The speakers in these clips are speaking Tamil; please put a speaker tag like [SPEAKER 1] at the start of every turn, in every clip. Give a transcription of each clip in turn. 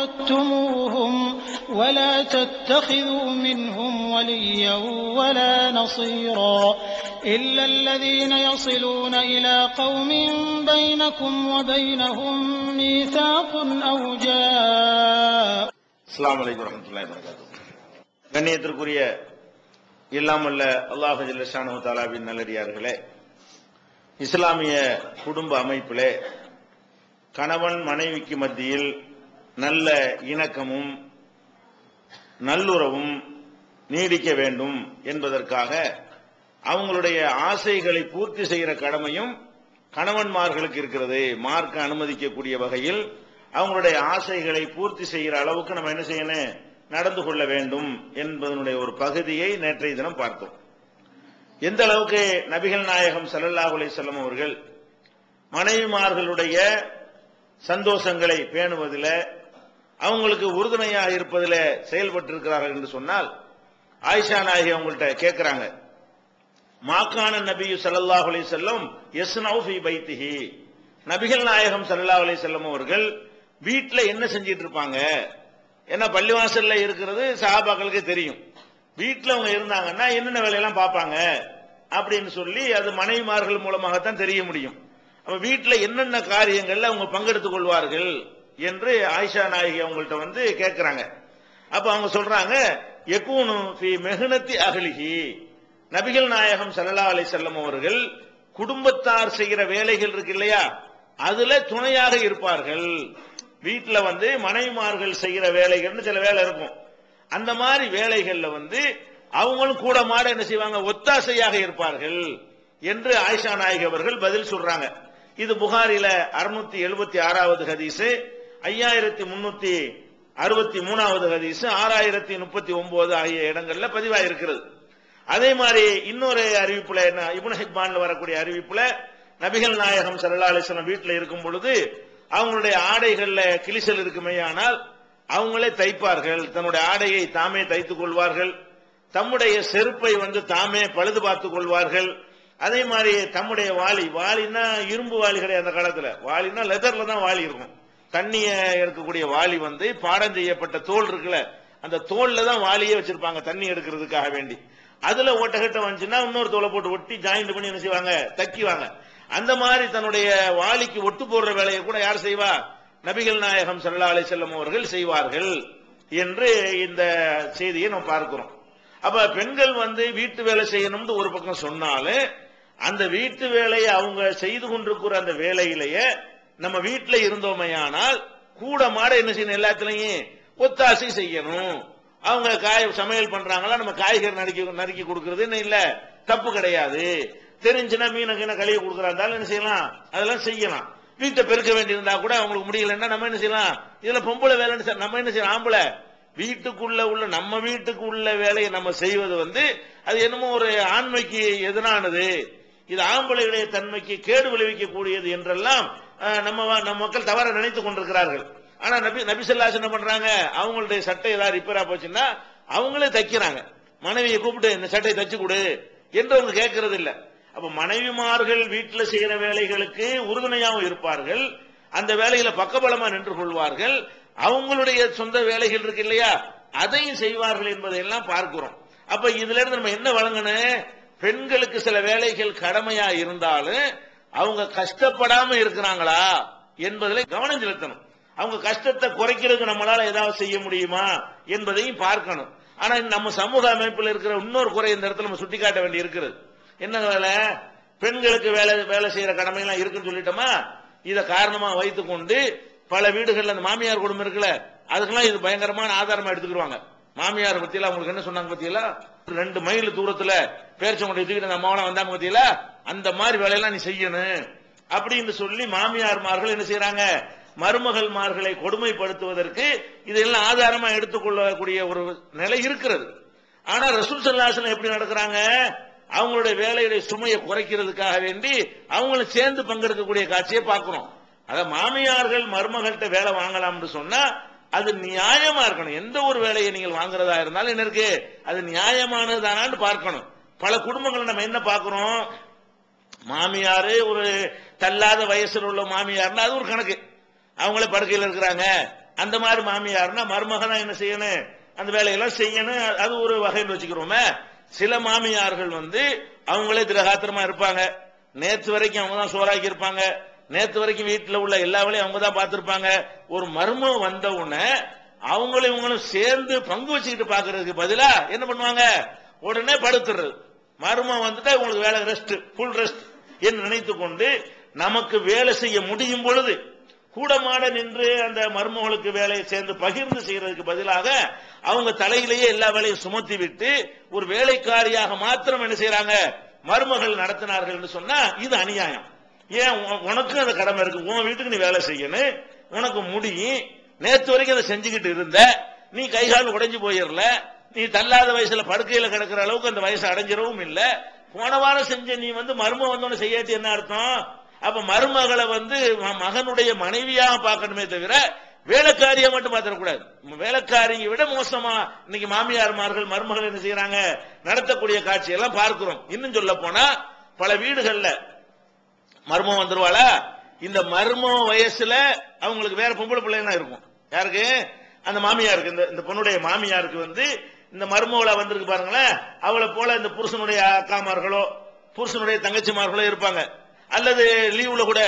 [SPEAKER 1] وعدتموهم ولا تتخذوا منهم وليا ولا نصيرا إلا الذين يصلون إلى قوم بينكم وبينهم ميثاق أو جاء.
[SPEAKER 2] அஸ்ஸலாமு அலைக்கும் வரஹ்மத்துல்லாஹி வபரகாத்துஹு. கண்ணியத்திற்குரிய இல்லாமல்ல அல்லாஹ் ஜல்ல ஷானஹு தஆலாவின் நல்லடியார்களே, இஸ்லாமிய குடும்ப அமைப்பிலே கணவன் மனைவிக்கு மத்தியில் நல்ல இணக்கமும் நல்லுறவும் நீடிக்க வேண்டும் என்பதற்காக அவங்களுடைய ஆசைகளை பூர்த்தி செய்கிற கடமையும் கணவன்மார்களுக்கு இருக்கிறது. மார்க்க அனுமதிக்கக்கூடிய வகையில் அவங்களுடைய ஆசைகளை பூர்த்தி செய்கிற அளவுக்கு நம்ம என்ன செய்யணும், நடந்து கொள்ள வேண்டும் என்பதனுடைய ஒரு பகுதியை நேற்றைய தினம் பார்த்தோம். எந்த அளவுக்கு நபிகள் நாயகம் ஸல்லல்லாஹு அலைஹி வஸல்லம் அவர்கள் மனைவிமார்களுடைய சந்தோஷங்களை பேணுவதில் அவங்களுக்கு உறுதுணையாக இருப்பதில் செயல்பட்டிருக்கிறார்கள் என்று சொன்னால், ஆயிஷா நாயகி அவங்கள்ட்ட கேட்கிறாங்க, மாக்கான நபி ஸல்லல்லாஹு அலைஹி வஸல்லம் யஸ்னவு ஃபீ பைத்திஹி, நபிகள் நாயகம் ஸல்லல்லாஹு அலைஹி வஸல்லம் அவர்கள் வீட்டுல என்ன செஞ்சிட்டு இருப்பாங்க? ஏன்னா பள்ளிவாசல்ல இருக்கிறது சஹாபாக்களுக்கு தெரியும். வீட்டுல அவங்க இருந்தாங்கன்னா என்னென்ன வேலையெல்லாம் பார்ப்பாங்க அப்படின்னு சொல்லி அது மனைவிமார்கள் மூலமாகத்தான் தெரிய முடியும். அப்ப வீட்டுல என்னென்ன காரியங்கள்ல அவங்க பங்கெடுத்துக் கொள்வார்கள் என்று ஆயிஷா நாயகி அவங்கள்ட்ட வந்து கேட்கிறாங்க. அப்ப அவங்க சொல்றாங்க, யகூனு ஃபீ மெஹ்னத்தி அஹ்லிஹி, நபிகள் நாயகம் ஸல்லல்லாஹு அலைஹி வஸல்லம் அவர்கள் குடும்பத்தார் செய்கிற வேலைகள் இருக்கு இல்லையா, அதுல துணையாக இருப்பார்கள். வீட்டுல வந்து மனைவிமார்கள் செய்கிற வேலைகள்னு சில வேலை இருக்கும், அந்த மாதிரி வேலைகள்ல வந்து அவங்களும் கூட மாட என்ன செய்வாங்க, ஒத்தாசையாக இருப்பார்கள் என்று ஆயிஷா நாயகி அவர்கள் பதில் சொல்றாங்க. இது புகாரில 676வது ஹதீஸ், 5363வது ஹதீஸ், 6039 ஆகிய இடங்கள்ல பதிவாயிருக்கிறது. அதே மாதிரி இன்னொரு அறிவிப்புல என்ன, இப்னு ஹிப்பான்ல வரக்கூடிய அறிவிப்புல நபிகள் நாயகம் ஸல்லல்லாஹு அலைஹி வஸல்லம் வீட்டுல இருக்கும் பொழுது அவங்களுடைய ஆடைகள்ல கிழிசல் இருக்குமேயானால் அவங்களே தைப்பார்கள், தன்னுடைய ஆடையை தாமே தைத்துக் கொள்வார்கள், தம்முடைய செருப்பை வந்து தாமே பழுது பார்த்துக் கொள்வார்கள். அதே மாதிரி தம்முடைய வாளின்னா இரும்பு வாளி கிடையாது அந்த காலத்துல, வாளின்னா லெதர்ல தான் வாளி இருக்கும். தண்ணிய இருக்கக்கூடிய வாளி வந்து பாடம் செய்யப்பட்ட தோல் இருக்குல்ல, அந்த தோல்ல தான் வாளியே வச்சிருப்பாங்க தண்ணி எடுக்கிறதுக்காக வேண்டி. அதுல ஓட்டகட்ட வந்துச்சுன்னா இன்னொரு தோலை போட்டு ஒட்டி ஜாயிண்ட் பண்ணி என்ன செய்வாங்க, தக்கிவாங்க. அந்த மாதிரி தன்னுடைய வாளிக்கு ஒட்டு போடுற வேலையை கூட யார் செய்வா, நபிகள் நாயகம் ஸல்லல்லாஹு அலைஹி வஸல்லம் அவர்கள் செய்வார்கள் என்று இந்த செய்தியை நம்ம பார்க்கிறோம். அப்ப பெண்கள் வந்து வீட்டு வேலை செய்யணும்னு ஒரு பக்கம் சொன்னாலும் அந்த வீட்டு வேலையை அவங்க செய்து கொண்டிருக்கிற அந்த வேலையிலேயே நம்ம வீட்டுல இருந்தோமையானால் கூட மாட என்ன செய்யணும், எல்லாத்திலையும் ஒத்தாசை செய்யணும். அவங்க சமையல் பண்றாங்களா, நம்ம காய்கறி நறுக்கி கொடுக்கறது இல்ல, தப்பு கிடையாது. தெரிஞ்சுன்னா மீனை கழுவி கொடுக்கறா என்ன செய்யலாம், அதெல்லாம் செய்யலாம். வீட்டை பெருக்க வேண்டியிருந்தா கூட அவங்களுக்கு முடியலன்னா நம்ம என்ன செய்யலாம், இதுல பொம்பளை வேலைன்னு நம்ம என்ன செய்யலாம், ஆம்பளை வீட்டுக்குள்ள உள்ள நம்ம வீட்டுக்கு உள்ள வேலையை நம்ம செய்வது வந்து அது என்னமோ ஒரு ஆண்மைக்கு எதிரானது, இது ஆம்பளையுடைய தன்மைக்கு கேடு விளைவிக்கக்கூடியது என்றெல்லாம் நம்ம மக்கள் தவற நினைத்துக் கொண்டிருக்கிறார்கள். ஆனா நபி ஸல்லல்லாஹு அலைஹி என்ன பண்றாங்க, அவங்களுடைய சட்டை ஏதாவது ரிப்பேரா போச்சுன்னா அவங்களே தைக்கிறாங்க. மனைவியை கூப்பிட்டு இந்த சட்டையை தச்சு கொடு என்று அவங்க கேட்கறது இல்ல. அப்ப மனைவிமார்கள் வீட்டுல செய்யற வேலைகளுக்கு உறுதுணையாகவும் இருப்பார்கள், அந்த வேலையில பக்கபலமா நின்று கொள்வார்கள், அவங்களுடைய சொந்த வேலைகள் இருக்கு இல்லையா அதையும் செய்வார்கள் என்பதையெல்லாம் பார்க்கிறோம். அப்ப இதுல இருந்து நம்ம என்ன வழங்கணும், பெண்களுக்கு சில வேலைகள் கடமையா இருந்தாலும் அவங்க கஷ்டப்படாம இருக்கிறாங்களா என்பதில் கவனம் செலுத்தணும். அவங்க கஷ்டத்தை குறைக்கிறதுக்கு நம்மளால ஏதாவது செய்ய முடியுமா என்பதையும் பார்க்கணும். ஆனா நம்ம சமூக அமைப்பில் இருக்கிற இன்னொரு குறை இந்த இடத்துல நம்ம சுட்டிக்காட்ட வேண்டி இருக்கிறது. என்ன வேலை, பெண்களுக்கு வேலை செய்யற கடமை எல்லாம் இருக்குன்னு சொல்லிட்டோமா, இதை காரணமா வைத்துக் கொண்டு பல வீடுகள்ல அந்த மாமியார் குடும்பம் இருக்குல்ல, அதுக்கெல்லாம் இது பயங்கரமான ஆதாரமா எடுத்துக்கிடுவாங்க. மாமியார் பத்தியில அவங்களுக்கு என்ன சொன்னாங்க பத்தியில, 2 மைல் தூரத்துல பேர்ச்சவங்க தூக்கிட்டு அந்த அம்மாவெல்லாம் வந்தாங்க பத்தியில, அந்த மாதிரி வேலையெல்லாம் நீ செய்யணும் அப்படின்னு சொல்லி மாமியார்மார்கள் என்ன செய்யறாங்க, மருமகள்மார்களை கொடுமைப்படுத்துவதற்கு இதெல்லாம் ஆதாரமா எடுத்துக்கொள்ளக்கூடிய ஒரு நிலை இருக்கிறது. ஆனா ரசூல் ஸல்லல்லாஹு அலைஹி வஸல்லம் எப்படி நடக்கிறாங்க, அவங்களுடைய வேலையுடைய சுமையை குறைக்கிறதுக்காக வேண்டி அவங்களும் சேர்ந்து பங்கெடுக்கக்கூடிய காட்சியை பார்க்கிறோம். அத மாமியார்கள் மருமகள்கிட்ட வேலை வாங்கலாம்னு சொன்னா அது நியாயமா இருக்கணும். எந்த ஒரு வேலையை நீங்கள் வாங்குறதா இருந்தாலும் என்ன இருக்கு, அது நியாயமானதானான்னு பார்க்கணும். பல குடும்பங்களை நம்ம என்ன பார்க்கிறோம், மாமியாரு ஒரு தள்ளாத வயசுல உள்ள மாமியார்னா அது ஒரு கணக்கு, அவங்களே படுக்கையில் இருக்கிறாங்க, அந்த மாதிரி மாமியார்னா மருமகனா என்ன செய்யணும், அந்த வேலையெல்லாம் செய்யணும். அது ஒரு வகையில் வச்சுக்கிறோமே. சில மாமியார்கள் வந்து அவங்களே திரகாத்திரமா இருப்பாங்க. நேற்று வரைக்கும் அவங்க தான் சோறாக்கி இருப்பாங்க. நேற்று வரைக்கும் வீட்டில் உள்ள எல்லா வேலையும் அவங்க தான் பார்த்திருப்பாங்க. ஒரு மருமகம் வந்த உடனே அவங்களும் இவங்களும் சேர்ந்து பங்கு வச்சுக்கிட்டு பாக்குறதுக்கு பதிலா என்ன பண்ணுவாங்க, உடனே படுத்துறது. மருமகம் வந்துட்டா உங்களுக்கு வேலை ரெஸ்ட், ஃபுல் ரெஸ்ட் என்று நினைத்து கொண்டு நமக்கு வேலை செய்ய முடியும் பொழுது கூடமாட நின்று அந்த மருமகளுக்கு வேலையை சேர்ந்து பகிர்ந்து செய்யறதுக்கு பதிலாக அவங்க தலையிலேயே எல்லா வேலையும் சுமத்தி விட்டு ஒரு வேலைக்காரியாக மாத்திரம் என்ன செய்யறாங்க, மருமகள் நடத்தினார்கள் என்று சொன்னா இது அநியாயம். ஏன், உனக்கு அந்த கடமை இருக்கு, உன் வீட்டுக்கு நீ வேலை செய்யணும், உனக்கு முடியும். நேற்று வரைக்கும் அதை செஞ்சுக்கிட்டு இருந்த நீ கைகால் உடைஞ்சு போயிடல, நீ தள்ளாத வயசுல படுக்கையில கிடக்கிற அளவுக்கு அந்த வயசு அடைஞ்சிடவும் இல்ல. போன வாரம் செஞ்ச நீ வந்து மருமக வந்தோன்னு செய்யாட்டி என்ன அர்த்தம்? அப்ப மருமகளை வந்து மகனுடைய மனைவியாக பார்க்கணுமே தவிர வேலைக்காரியா மட்டும் பார்த்திடக்கூடாது. வேலைக்காரியை விட மோசமா இன்னைக்கு மாமியார்மார்கள் மருமகள் என்ன செய்யறாங்க, நடத்தக்கூடிய காட்சியெல்லாம் பார்க்கிறோம். இன்னும் சொல்ல போனா பல வீடுகள்ல மருமம் வந்துருவாளா, இந்த மரும வயசுல அவங்களுக்கு வேற பொம்பளை பிள்ளைங்க இருக்கும். யாருக்கு, அந்த மாமியாருக்கு, இந்த பொண்ணுடைய மாமியாருக்கு வந்து இந்த மருமகளா வந்திருக்கு பாருங்களேன், அவளை போல இந்த புருஷனுடைய அக்காமார்களோ புருஷனுடைய தங்கச்சிமார்களோ இருப்பாங்க. அல்லது லீவுல கூட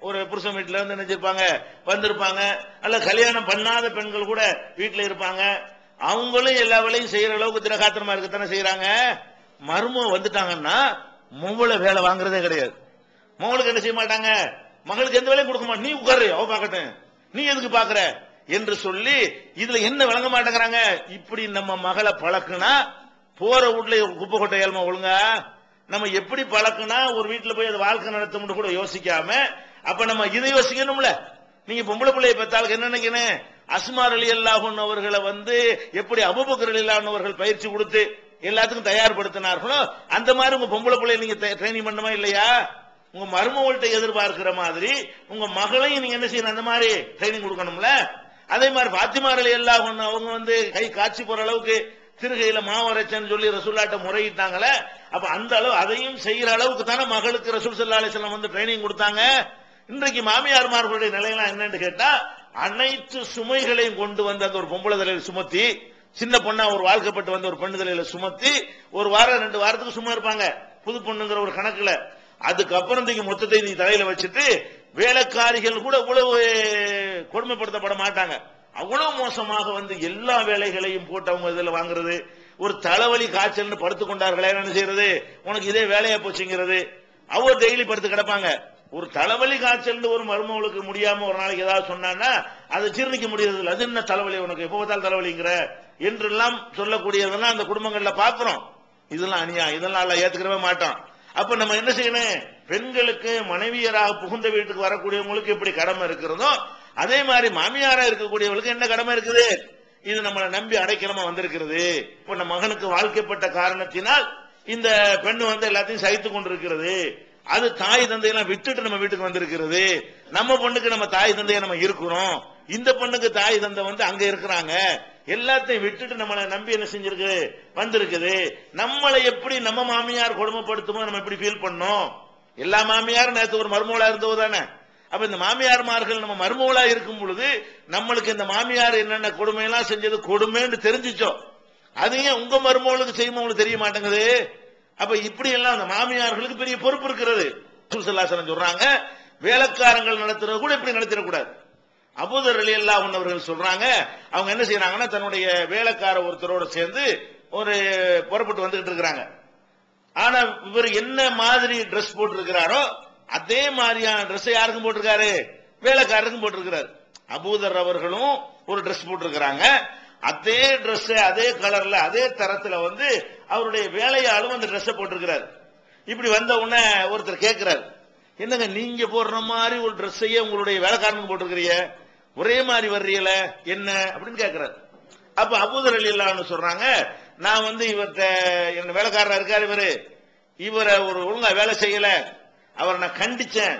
[SPEAKER 2] ஒரு புருஷன் வீட்டுல இருந்து நினைச்சிருப்பாங்க வந்திருப்பாங்க. அல்ல கல்யாணம் பண்ணாத பெண்கள் கூட வீட்டுல இருப்பாங்க. அவங்களும் எல்லா வேலையும் செய்யற அளவுக்கு திரகாத்திரமா இருக்கத்தானே செய்யறாங்க. மருமக வந்துட்டாங்கன்னா மொபைல வேலை வாங்குறதே கிடையாது. மகளுக்கு என்ன செய்ய மாட்டாங்க, மகளுக்கு எந்த வேலையும் கொடுக்க மாட்டாங்க. நீ உட்காரு, அவ பாக்கட்டும், நீ எதுக்கு பாக்குற என்று சொல்லி இதுல என்ன விளங்க மாட்டேங்கிறாங்க. இப்படி நம்ம மகளை பழக்குனா போற வீட்டுல குப்பை கொட்டை ஏழ்மா ஒழுங்கா நம்ம எப்படி பழக்குனா ஒரு வீட்டுல போய் அது வாழ்க்கை நடத்த கூட யோசிக்காம, அப்ப நம்ம இதை யோசிக்கணும்ல. நீங்க பொம்பளை பிள்ளையை பெற்றாலும் என்ன நினைக்கணும், அஸ்மா ரலியல்லாஹு அன்ஹா அவர்களை வந்து எப்படி அபூபக்கர் ரலியல்லாஹு அன்ஹு அவர்கள் பயிற்சி கொடுத்து எல்லாத்துக்கும் தயார்படுத்தினார்களோ அந்த மாதிரி உங்க பொம்பளை பிள்ளையை நீங்க ட்ரைனிங் பண்ணுமா இல்லையா? உங்க மருமகள்கிட்ட எதிர்பார்க்கிற மாதிரி உங்க மகளையும் நீங்க என்ன செய்யணும், அந்த மாதிரி ட்ரைனிங் கொடுக்கணும்ல. அதே மாதிரி பாத்திமா ரலியல்லாஹு அன்ஹா அவங்க வந்து கை காட்சி போற அளவுக்கு திருகையில மாவரைச்சன்னு சொல்லி ரசூலுல்லாஹ்ட்ட முறையிட்டாங்களே. அப்ப அந்த அளவு அதையும் செய்யற அளவுக்கு தானே மகளுக்கு ரசூல் ஸல்லல்லாஹு அலைஹி வஸல்லம் வந்து ட்ரைனிங் கொடுத்தாங்க. இன்றைக்கு மாமியார்மார்களுடைய நிலையெல்லாம் என்னன்னு கேட்டா, அனைத்து சுமைகளையும் கொண்டு வந்து அந்த ஒரு பொம்பளை தலையில சுமத்தி, சின்ன பொண்ணா ஒரு வாழ்க்கப்பட்டு வந்த ஒரு பெண்ணு தலையில சுமத்தி ஒரு வாரம் 2 வாரத்துக்கு சும்மா இருப்பாங்க புது பொண்ணுங்கிற ஒரு கணக்குல. அதுக்கப்புறம் மொத்தத்தை நீ தலையில வச்சுட்டு வேலைக்காரிகள் கூட இவ்வளவு கொடுமைப்படுத்தப்பட மாட்டாங்க. அவ்வளவு மோசமாக வந்து எல்லா வேலைகளையும் போட்டு அவங்க இதுல வாங்குறது. ஒரு தலைவலி காய்ச்சல் படுத்துக் கொண்டார்களே, என்ன செய்யறது, உனக்கு இதே வேலையா போச்சுங்கிறது. அவங்க டெய்லி படுத்து கிடப்பாங்க. ஒரு தலைவலி காய்ச்சல் ஒரு மருமகளுக்கு முடியாம ஒரு நாளைக்கு ஏதாவது சொன்னா அதை ஜீர்ணிக்க முடியாது. அது என்ன தலைவலி உனக்கு, எப்ப பார்த்தாலும் தலைவலிங்கிற என்றெல்லாம் சொல்லக்கூடியதெல்லாம் அந்த குடும்பங்கள்ல பாக்குறோம். இதெல்லாம் அநியாயம், இதெல்லாம் எல்லாம் ஏத்துக்கவே மாட்டோம். அப்ப நம்ம என்ன செய்யணும், பெண்களுக்கு மனைவியராக புகுந்த வீட்டுக்கு வரக்கூடியவங்களுக்கு எப்படி கடமை இருக்கிறதோ அதே மாதிரி மாமியாரா இருக்கக்கூடியவங்களுக்கு என்ன கடமை இருக்குது, இது நம்மளை நம்பி அடைக்கலமா வந்திருக்கிறது. இப்ப நம்ம மகனுக்கு வாழ்க்கைப்பட்ட காரணத்தினால் இந்த பெண்ணு வந்து எல்லாத்தையும் சகித்து கொண்டிருக்கிறது. அது தாய் தந்தையெல்லாம் விட்டுட்டு நம்ம வீட்டுக்கு வந்திருக்கிறது. நம்ம பொண்ணுக்கு நம்ம தாய் தந்தைய நம்ம இருக்கிறோம், இந்த பொண்ணுக்கு தாய் தந்தை வந்து அங்க இருக்கிறாங்க. எல்லாத்தையும் விட்டுட்டு நம்மளை நம்பி என்ன செஞ்சிருக்கு, வந்திருக்குது. நம்மளை எப்படி நம்ம மாமியார் கொடுமைப்படுத்துமோ நம்ம எப்படி ஃபீல் பண்ணோம். எல்லா மாமியாரும் நேற்று ஒரு மருமகளா இருந்தவோ தானே. அப்ப இந்த மாமியார்மார்கள் நம்ம மருமகளா இருக்கும் பொழுது நம்மளுக்கு இந்த மாமியார் என்னென்ன கொடுமையெல்லாம் செஞ்சது கொடுமைன்னு தெரிஞ்சிச்சோம். அதையும் உங்க மருமகளுக்கு செய்யும் உங்களுக்கு தெரிய மாட்டேங்குது. அப்ப இப்படி எல்லாம் அந்த மாமியார்களுக்கு பெரிய பொறுப்பு இருக்கிறது. ரசூல் ஸல்லல்லாஹு அலைஹி வஸல்லம் சொல்றாங்க, வேலைக்காரங்கள் நடத்துறது கூட இப்படி நடத்திடக்கூடாது. அபூதர் ரலியல்லாஹு அன்ஹு அவர்கள் சொல்றாங்க, அவங்க என்ன செய்யறாங்கன்னா தன்னுடைய வேலைக்கார ஒருத்தரோட சேர்ந்து ஒரு புறப்பட்டு வந்துகிட்டு இருக்கிறாங்க. ஆனா இவர் என்ன மாதிரி டிரெஸ் போட்டு இருக்கிறாரோ அதே மாதிரியான டிரெஸ் யாருக்கும் போட்டிருக்காரு, வேலைக்காரருக்கும் போட்டிருக்கிறாரு. அபூதர் அவர்களும் ஒரு டிரெஸ் போட்டிருக்கிறாங்க. அதே டிரெஸ் அதே கலர்ல அதே தரத்துல வந்து அவருடைய வேலையாளும் அந்த டிரெஸ் போட்டிருக்கிறாரு. இப்படி வந்த உடனே ஒருத்தர் கேட்கிறாரு, என்னங்க நீங்க போடுற மாதிரி ஒரு டிரெஸ்ஸையே உங்களுடைய வேலைக்காரனுக்கு போட்டிருக்கிறீங்க, ஒரே மாதிரி வர்றீங்கள என்ன அப்படின்னு கேட்கிறாரு. அப்ப அபூதர் ரலியல்லாஹு அன்ஹு சொல்றாங்க, நான் வந்து இவர்கிட்ட என்ன வேலைக்காரரா இருக்காரு, இவரை ஒரு ஒழுங்கா வேலை செய்யல, அவரை நான் கண்டிச்சேன்.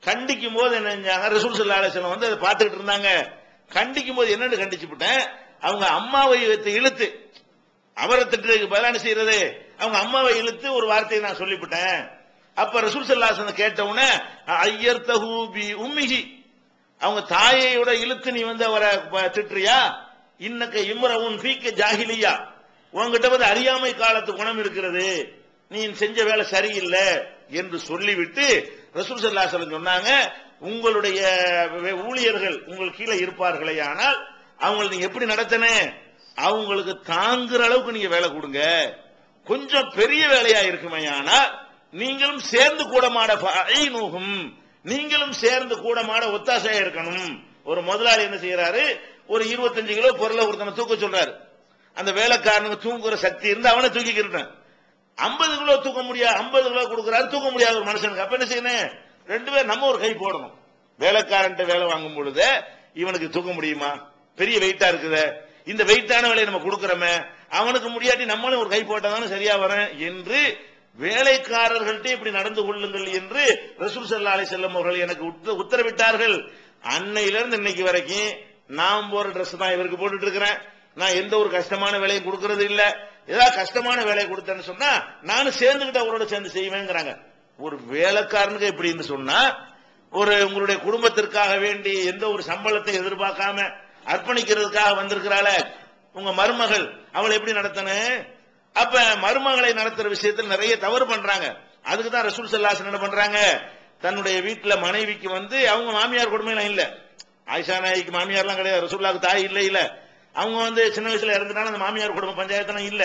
[SPEAKER 2] கண்டிக்கும் போது என்ன செஞ்சாங்க, ரசூல் ஸல்லல்லாஹு அலைஹி வஸல்லம் வந்து அதை பார்த்துக்கிட்டு இருந்தாங்க. கண்டிக்கும் போது என்னன்னு கண்டிச்சு விட்டேன், அவங்க அம்மாவை இழுத்து அவரை திட்டுறதுக்கு பதிலாக செய்யறது, அவங்க அம்மாவை இழுத்து ஒரு வார்த்தையை நான் சொல்லிவிட்டேன். அப்ப ரசூல் ஸல்லல்லாஹு அலைஹி வஸல்லம் கேட்ட உடனே ஐயர்தஹு பி உம்மிஹி, அவங்க தாயையோட இழுத்து நீ வந்து அவரை திட்டுறியா? இன்னக்க இம்ரவுன் ஃபீக்க ஜாஹிலியா, உங்ககிட்ட வந்து அறியாமை காலத்து குணம் இருக்கிறது, நீ செஞ்ச வேலை சரியில்லை என்று சொல்லிவிட்டு ரசூல் ஸல்லல்லாஹு அலைஹி வஸல்லம் சொன்னாங்க, உங்களுடைய ஊழியர்கள் உங்கள் கீழே இருப்பார்களே, ஆனால் அவங்களை நீங்க எப்படி நடத்தன, அவங்களுக்கு தாங்குற அளவுக்கு நீங்க வேலை கொடுங்க. கொஞ்சம் பெரிய வேலையா இருக்குமே ஆனால் நீங்களும் சேர்ந்து கூடமாட நீங்களும் சேர்ந்து கூடமாட ஒத்தாசையா இருக்கணும். ஒரு முதலாளி என்ன செய்யறாரு, ஒரு 25 கிலோ பொருளை ஒருத்தனை தூக்க சொல்றாரு. அந்த வேலைக்காரனுக்கு தூங்குற சக்தி இருந்து அவனை தூக்கிக்கிட்டான். 50 கிலோ தூக்க முடியாது, 50 கிலோ கொடுக்கிறாரு, தூக்க முடியாத ஒரு மனுஷனுக்கு. அப்ப என்ன செய்யணும், 2 பேர் நம்ம ஒரு கை போடணும். வேலைக்காரன் வேலை வாங்கும் பொழுது இவனுக்கு தூக்க முடியுமா, பெரிய வெயிட்டா இருக்குது, இந்த வெயிட்டான வேலையை நம்ம கொடுக்கிறோமே, அவனுக்கு முடியாட்டி நம்மளும் ஒரு கை போட்டாதானே சரியா வரும் என்று வேலைக்காரர்கள்ட்ட இப்படி நடந்து கொள்ளுங்கள் என்று ரசூல் ஸல்லல்லாஹு அலைஹி வஸல்லம் அவர்கள் எனக்கு உத்தரவிட்டார்கள். அன்னையிலிருந்து இன்னைக்கு வரைக்கும் நான் போற ட்ரெஸ் தான் இவருக்கு போட்டுட்டு இருக்கிறேன். நான் எந்த ஒரு கஷ்டமான வேலையும் கொடுக்கறது இல்ல. ஏதாவது கஷ்டமான வேலையை கொடுத்தேன்னு சொன்னா நானும் சேர்ந்துகிட்டு அவரோட சேர்ந்து செய்வேங்கிறாங்க. ஒரு வேலைக்காரனுக்கு எப்படின்னு சொன்னா, ஒரு உங்களுடைய குடும்பத்திற்காக வேண்டி எந்த ஒரு சம்பளத்தை எதிர்பார்க்காம அர்ப்பணிக்கிறதுக்காக வந்திருக்கிறாள உங்க மருமகள், அவளை எப்படி நடத்தணும்? அப்ப மருமகளை நடத்துற விஷயத்தில் நிறைய தவறு பண்றாங்க. அதுக்கு தான் ரசூல் ஸல்லல்லாஹு அலைஹி வஸல்லம் என்ன பண்றாங்க, தன்னுடைய வீட்டுல மனைவிக்கு வந்து அவங்க மாமியார் கொடுமையெல்லாம் இல்ல. ஆயிஷா நாய்க்கு மாமியார்லாம் கிடையாது, ரசூலுல்லாஹ்க்கு தாய் இல்ல. அவங்க வந்து சின்ன வயசுல இறந்துட்டாலும் அந்த மாமியார் குடும்ப பஞ்சாயத்தெல்லாம் இல்ல.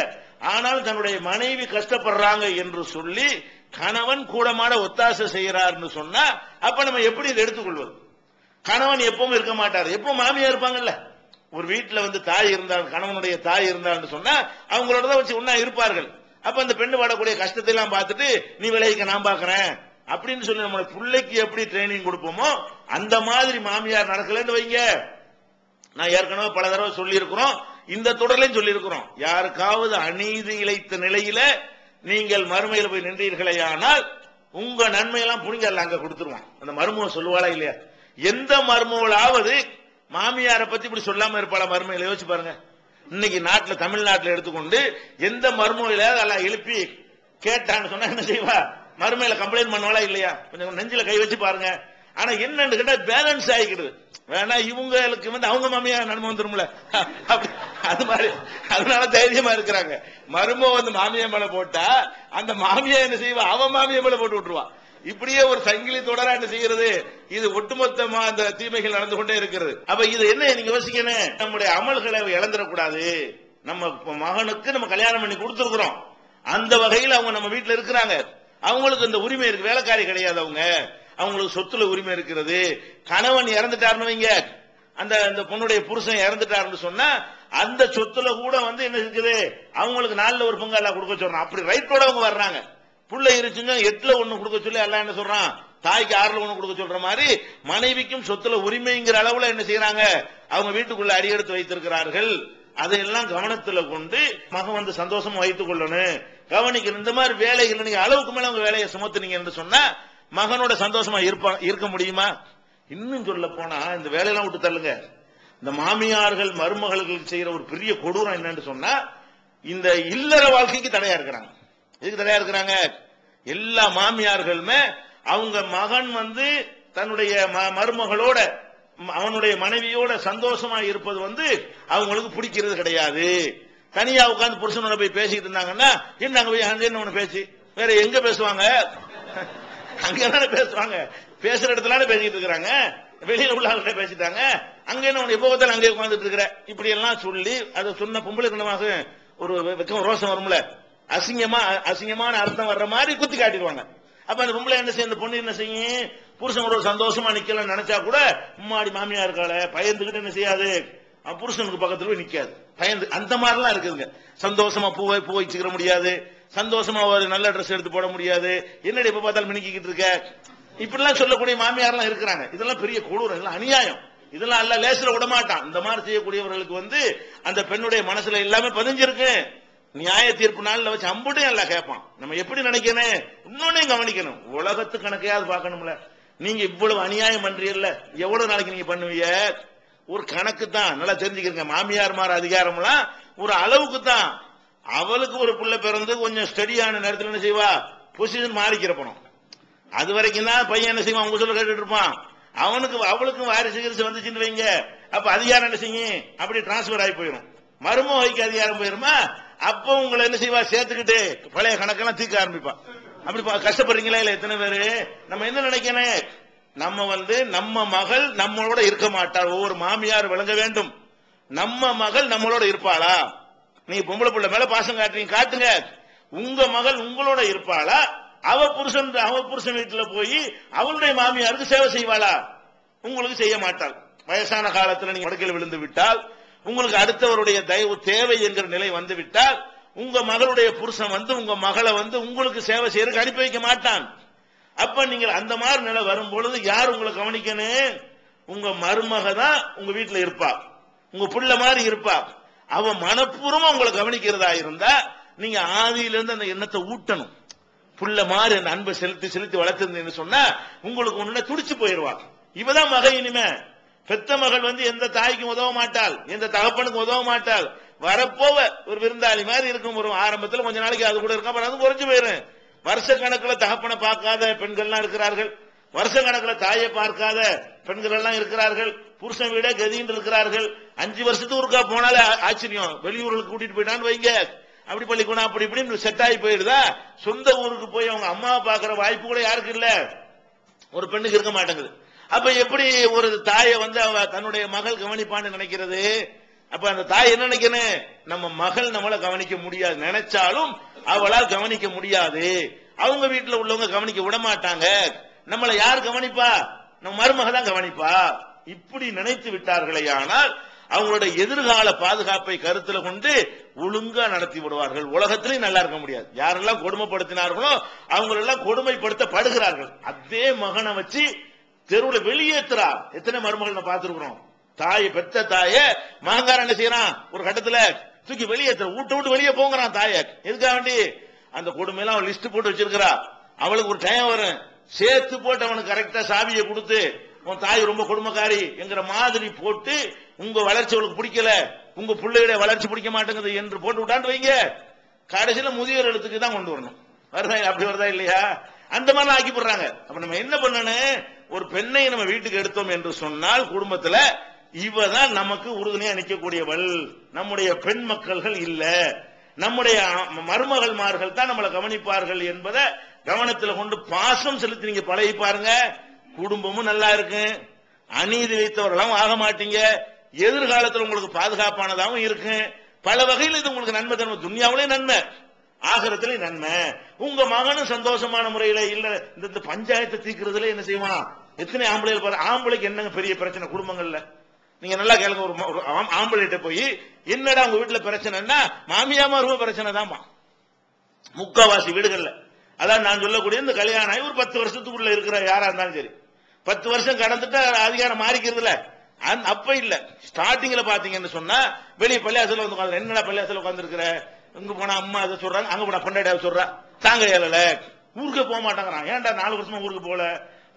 [SPEAKER 2] ஆனால் தன்னுடைய மனைவி கஷ்டப்படுறாங்க என்று சொல்லி கணவன் கூடமாட ஒத்தாசை செய்யறாருன்னு சொன்னா அப்ப நம்ம எப்படி இதை எடுத்துக்கொள்வது? கணவன் எப்பவும் இருக்க மாட்டார், எப்பவும் மாமியார் இருப்பாங்கல்ல. ஒரு வீட்டுல வந்து தாய் இருந்தால், கணவனுடைய தாய் இருந்தான்னு சொன்னா அவங்களோட தான் வச்சு ஒன்னா இருப்பார்கள். அப்ப அந்த பெண்ணு வாடக்கூடிய கஷ்டத்தை எல்லாம் பார்த்துட்டு நீ விளைவிக்க நான் பாக்குறேன் அப்படின்னு சொல்லி நம்ம பிள்ளைக்கு எப்படி ட்ரைனிங் கொடுப்போமோ அந்த மாதிரி மாமியார் நடக்கலன்னு வைங்க. நான் ஏற்கனவே பல தடவை சொல்லி இருக்கிறோம், இந்த தொடர்லையும் சொல்லி இருக்கிறோம், யாருக்காவது அநீதி இழைத்த நிலையில நீங்கள் மறுமையில போய் நின்றீர்களே ஆனால் உங்க நன்மையெல்லாம் புனிங்கல்ல அங்க கொடுத்துருவான். அந்த மருமக சொல்லுவாளா இல்லையா? எந்த மருமகளாவது மாமியாரை பத்தி இப்படி சொல்லாம இருப்பாளா மருமையில? யோசிச்சு பாருங்க. இன்னைக்கு நாட்டுல, தமிழ்நாட்டில் எடுத்துக்கொண்டு எந்த மருமகையில அதெல்லாம் எழுப்பி கேட்டான்னு சொன்னா என்ன செய்வா? மருமையில கம்ப்ளைண்ட் பண்ணுவாளா இல்லையா? கொஞ்சம் நெஞ்சில கை வச்சு பாருங்க. ஆனா என்னன்னு கேட்டா பேலன்ஸ் ஆகிக்கிறது. வேணா இவங்களுக்கு வந்து அவங்க மாமியா நன்மை வந்துரும்ல, அது மாதிரி. அதனால தைரியமா இருக்கிறாங்க. மருமக வந்து மாமியா மேல போட்டா அந்த மாமியா என்ன செய்வா? அவன் மாமியா மேல போட்டு விட்டுருவா. இப்படியே ஒரு சங்கிலி தொடரா என்ன செய்யறது? இது ஒட்டுமொத்தமா அந்த தீமைகள் நடந்து கொண்டே இருக்கிறது. அப்ப இது என்ன நீங்க யோசிக்கணும், நம்முடைய அமல்களை இழந்துடக்கூடாது. நம்ம மகனுக்கு நம்ம கல்யாணம் பண்ணி கொடுத்துருக்கிறோம், அந்த வகையில் அவங்க நம்ம வீட்டுல இருக்கிறாங்க, அவங்களுக்கு இந்த உரிமை இருக்கு. வேலைக்காரி கிடையாது அவங்க, அவங்களுக்கு சொத்துல உரிமை இருக்கிறது. கணவன் இறந்துட்டாருன்னு வைங்க, அந்த பொண்ணுடைய புருஷன் இறந்துட்டாருன்னு சொன்னா அந்த சொத்துல கூட வந்து என்ன இருக்குது, அவங்களுக்கு 4ல் 1 பங்கு எல்லாம் கொடுக்க சொல்றான். அப்படி ரைட்டோட அவங்க வர்றாங்க. புள்ள இருச்சுங்க 8ல் 1 கொடுக்க சொல்லி எல்லாம் என்ன சொல்றான், தாய்க்கு 6ல் 1 கொடுக்க சொல்ற மாதிரி மனைவிக்கும் சொத்துல உரிமைங்கிற அளவுல என்ன செய்யறாங்க, அவங்க வீட்டுக்குள்ள அடியெடுத்து வைத்திருக்கிறார்கள். அதையெல்லாம் கவனத்துல கொண்டு மகன் வந்து சந்தோஷமா வைத்துக் கொள்ளணும், கவனிக்கணும். இந்த மாதிரி வேலைகள் நீங்க அளவுக்கு மேல அவங்க வேலையை சுமத்துனீங்க என்று சொன்னா மகனோட சந்தோஷமா இருக்க முடியுமா? இன்னும் சொல்ல போனா இந்த வேலையெல்லாம் விட்டு தள்ளுங்க. இந்த மாமியார்கள் மருமகளுக்கு செய்யற ஒரு பெரிய கொடூரம் என்னன்னு சொன்னா, இந்த இல்லற வாழ்க்கைக்கு தடையா இருக்கிறாங்க. எதுக்கு தடையா இருக்கிறாங்க? எல்லா மாமியார்களுமே அவங்க மகன் வந்து தன்னுடைய மருமகளோட அவனுடைய மனைவியோட சந்தோஷமா இருப்பது வந்து அவங்களுக்கு பிடிக்கிறது கிடையாது. தனியா உட்கார்ந்து புருஷனோட போய் பேசிட்டு இருந்தாங்கன்னா என்ன அங்க போய் என்ன ஒண்ணு பேசி வேற எங்க பேசுவாங்க? அங்கதானே பேசுவாங்க, பேசுற இடத்துல பேசிட்டு இருக்கிறாங்க. வெளியில உள்ள ஆள்கிட்ட பேசிட்டாங்க, அங்க என்ன எப்ப பார்த்தாலும் அங்கே உட்கார்ந்துட்டு இருக்கிற இப்படி எல்லாம் சொல்லி அதை சொன்ன பொம்பளை கண்டமாக ஒரு வெக்கம் ரோஷம் வரும்ல, அசிங்கமான அர்த்தம் வர்ற மாதிரி குத்தி காட்டிடுவாங்க. அப்ப அந்த பொம்பளை என்ன செய்ய, அந்த பொண்ணு என்ன செய்யும், புருஷனோட சந்தோஷமா நிக்கலன்னு நினைச்சா கூட மும்மாடி மாமியா இருக்காள பயந்துகிட்டு என்ன செய்யாது, புருஷனுக்கு பக்கத்துல போய் நிக்காது, பயந்து. அந்த மாதிரிலாம் இருக்குதுங்க. சந்தோஷமா பூ வச்சுக்கிற முடியாது, சந்தோஷமா ஒரு நல்ல ட்ரெஸ் எடுத்து போட முடியாது, என்னடி எப்ப பார்த்தாலும் மினிக்கிட்டு இருக்க, இப்படிலாம் சொல்லக்கூடிய மாமியாரெல்லாம் இருக்கிறாங்க. இதெல்லாம் பெரிய கொடூரம், இதெல்லாம் அநியாயம். இதெல்லாம் அல்ல லேசில விட மாட்டான். இந்த மாதிரி செய்யக்கூடியவர்களுக்கு வந்து அந்த பெண்ணுடைய மனசுல எல்லாமே பதிஞ்சிருக்கு. நியாய தீர்ப்பு நாள்ல வச்சு அம்புட்டையும் எல்லாம் கேட்பான். நம்ம எப்படி நினைக்கணும், இன்னொன்னையும் கவனிக்கணும். உலகத்து கணக்கையாவது பார்க்கணும்ல. நீங்க இவ்வளவு அநியாயம் பண்றீங்கல்ல, எவ்வளவு நாளைக்கு நீங்க பண்ணுவீங்க? ஒரு கணக்கு தான், நல்லா தெரிஞ்சுக்கிறீங்க. மாமியார் மாற அதிகாரம்லாம் ஒரு அளவுக்கு தான். அவளுக்கு ஒரு புள்ள பிறந்து கொஞ்சம் ஸ்டடியான நேரத்தில் என்ன செய்வா, பொசிஷன் மாறிக்கிறப்பணும். அது வரைக்கும் தான் பையன் என்ன செய்வான், அவங்க சொல்ல கேட்டுட்டு இருப்பான். அவளுக்கும் வாரிசு கிரிசு வந்துச்சுன்னு வைங்க, அப்ப அதிகாரம் என்ன செய்யும், அப்படி டிரான்ஸ்பர் ஆகி போயிடும். மருமகைக்கு அதிகாரம் போயிருமா, அப்ப உங்களை என்ன செய்வா, சேர்த்துக்கிட்டு பழைய கணக்கெல்லாம் தீர்க்க ஆரம்பிப்பா. அப்படி கஷ்டப்படுறீங்களா இல்ல எத்தனை பேரு? நம்ம என்ன நினைக்கணும், நம்ம மகள் நம்மளோட இருக்க மாட்டாள். ஒவ்வொரு மாமியார் விளங்க வேண்டும், நம்ம மகள் நம்மளோட இருப்பாளா? நீங்க பொம்பளை பிள்ளை மேல பாசம் காட்டுறீங்க, காட்டுங்க. உங்க மகள் உங்களோட இருப்பாளா? அவ புருஷன் வீட்டுல போய் அவளுடைய மாமியாருக்கு சேவை செய்வாளா? உங்களுக்கு செய்ய மாட்டாள். வயசான காலத்துல நீங்க படுக்கையில் விழுந்து விட்டால், உங்களுக்கு அடுத்தவருடைய தயவு தேவை என்கிற நிலை வந்து விட்டால், உங்க மகளுடைய புருஷன் உங்க மகளை உங்களுக்கு சேவை செய்யறதுக்கு அனுப்பி வைக்க மாட்டான். அப்ப நீங்கள் அந்த மாதிரி நிலை வரும் பொழுது யார் உங்களை கவனிக்கணும்? உங்க மருமக தான் உங்க வீட்டுல இருப்பா, உங்க புள்ள மாதிரி இருப்பா. அவ மனப்பூர்வமா உங்களை கவனிக்கிறதா இருந்தா நீங்க ஆதியிலிருந்து அந்த எண்ணத்தை ஊட்டணும். புள்ள மாதிரி அந்த அன்பை செலுத்தி வளர்த்திருந்தீங்கன்னு சொன்னா உங்களுக்கு ஒண்ணு துடிச்சு போயிருவாங்க. இவதான் மகை. இனிமே பெத்த மகள் எந்த தாய்க்கும் உதவ மாட்டாள், எந்த தகப்பனுக்கு உதவ மாட்டாள். வரப்போவ ஒரு விருந்தாளி மாதிரி இருக்கும். ஒரு ஆரம்பத்தில் கொஞ்ச நாளைக்கு அது கூட இருக்கும், அப்புறம் அது குறைஞ்சு போயிரும். வருஷ கணக்கில் தகப்பனை பார்க்காத பெண்கள்லாம் இருக்கிறார்கள், வருஷ கணக்கில் தாயை பார்க்காத பெண்கள் எல்லாம் இருக்கிறார்கள், புருஷன் வீட கதின்னு இருக்கிறார்கள். 5 வருஷத்துக்கு ஒருக்கா போனாலே ஆச்சரியம். வெளியூர்களுக்கு கூட்டிட்டு போயிட்டான்னு வைங்க, அப்படி பள்ளிக்கூடம் அப்படி இப்படி செட் ஆகி போயிடுதா. சொந்த ஊருக்கு போய் அவங்க அம்மாவை பார்க்கிற வாய்ப்பு கூட யாருக்கு இல்ல, ஒரு பெண்ணுக்கு இருக்க மாட்டேங்குது. அப்ப எப்படி ஒரு தாயை அவ தன்னுடைய மகள் கவனிப்பான்னு நினைக்கிறது? அப்ப அந்த தாய் என்ன நினைக்கணும், நம்ம மகள் நம்மளை கவனிக்க முடியாது, நினைச்சாலும் அவளால் கவனிக்க முடியாது. அவங்க வீட்டுல உள்ளவங்க கவனிக்க விட மாட்டாங்க, நம்மளை யார் கவனிப்பா, நம்ம மருமக தான் கவனிப்பா. இப்படி நினைத்து விட்டார்களே ஆனால் அவங்களுடைய எதிர்கால பாதுகாப்பை கருத்தில் கொண்டு ஒழுங்கா நடத்தி விடுவார்கள். உலகத்திலையும் நல்லா இருக்க முடியாது. யாரெல்லாம் கொடுமைப்படுத்தினார்களோ அவங்களெல்லாம் கொடுமைப்படுத்தப்படுகிறார்கள். அதே மகனை வச்சு தெருவில் வெளியேற்றுறா. எத்தனை மருமகள் பார்த்திருக்கிறோம். தாய் பெற்ற தாய மகங்காரன் என்ன செய்யறான், ஒரு கட்டத்துல தூக்கி வெளியேற்ற, விட்டு வெளியே போங்கிறான் தாய. எதுக்காக வேண்டி அந்த கொடுமையெல்லாம் அவன் லிஸ்ட் போட்டு வச்சிருக்கிறா. அவளுக்கு ஒரு டைம் வரும், சேர்த்து போட்டு அவனுக்கு கரெக்டா சாவியை கொடுத்து உன் தாய் ரொம்ப கொடுமைக்காரி என்கிற மாதிரி போட்டு, உங்க வளர்ச்சி அவளுக்கு பிடிக்கல, உங்க பிள்ளையுடைய வளர்ச்சி பிடிக்க மாட்டேங்குது என்று போட்டு விட்டான்னு வைங்க, கடைசியில முதியோர் எழுத்துக்கு தான் கொண்டு வரணும். வருதா? அப்படி வருதா இல்லையா? அந்த மாதிரி ஆக்கி போடுறாங்க. அப்ப நம்ம என்ன பண்ணணும், ஒரு பெண்ணை நம்ம வீட்டுக்கு எடுத்தோம் என்று சொன்னால் குடும்பத்துல இவதான் நமக்கு உறுதுணையா நிற்கக்கூடியவள். நம்முடைய பெண் மக்கள்கள் இல்ல, நம்முடைய மருமகள்மார்கள் தான் நம்மளை கவனிப்பார்கள் என்பதை கவனத்தில் கொண்டு பாசம் செலுத்தி நீங்க பழகி பாருங்க. குடும்பமும் நல்லா இருக்கு, அநீதி வைத்தவர்களும் ஆக மாட்டீங்க, எதிர்காலத்தில் உங்களுக்கு பாதுகாப்பானதாகவும் இருக்கு. பல வகையில் இது உங்களுக்கு நன்மை தரும். துன்யாவிலே நன்மை, ஆகிரத்திலே நன்மை. உங்க மகனும் சந்தோஷமான முறையில இல்ல. இந்த பஞ்சாயத்தை தீர்க்கிறதுல என்ன செய்வான், எத்தனை ஆம்பளை பாரு. ஆம்பளைக்கு என்னங்க பெரிய பிரச்சனை குடும்பங்கள்ல, நீங்க நல்லா கேளுங்க. ஒரு ஆம்பளைட்ட போய் என்னடா உங்க வீட்டுல பிரச்சனைன்னா, மாமியாமா ரொம்ப பிரச்சனை தான்மா முக்காவாசி வீடுகள்ல. அதான் நான் சொல்லக்கூடிய இந்த கல்யாணம் ஆகி ஒரு 10 வருஷத்துக்குள்ள இருக்கிற யாரா இருந்தாலும் சரி, 10 வருஷம் கடந்துட்டா அதிகாரம் மாறிக்கிறதுல அப்ப இல்ல. ஸ்டார்டிங்ல பாத்தீங்கன்னு சொன்னா வெளியே பள்ளியாசல உட்காந்து, என்னடா பள்ளியாசல உட்காந்து இருக்கிற, இங்க போனா அம்மா அதை சொல்றாங்க, அங்க போனா பொண்டாட்டியாவை சொல்றா, தாங்க ஏழல ஊருக்கு போக மாட்டாங்கிறான். ஏன்டா 4 வருஷமா ஊருக்கு போல,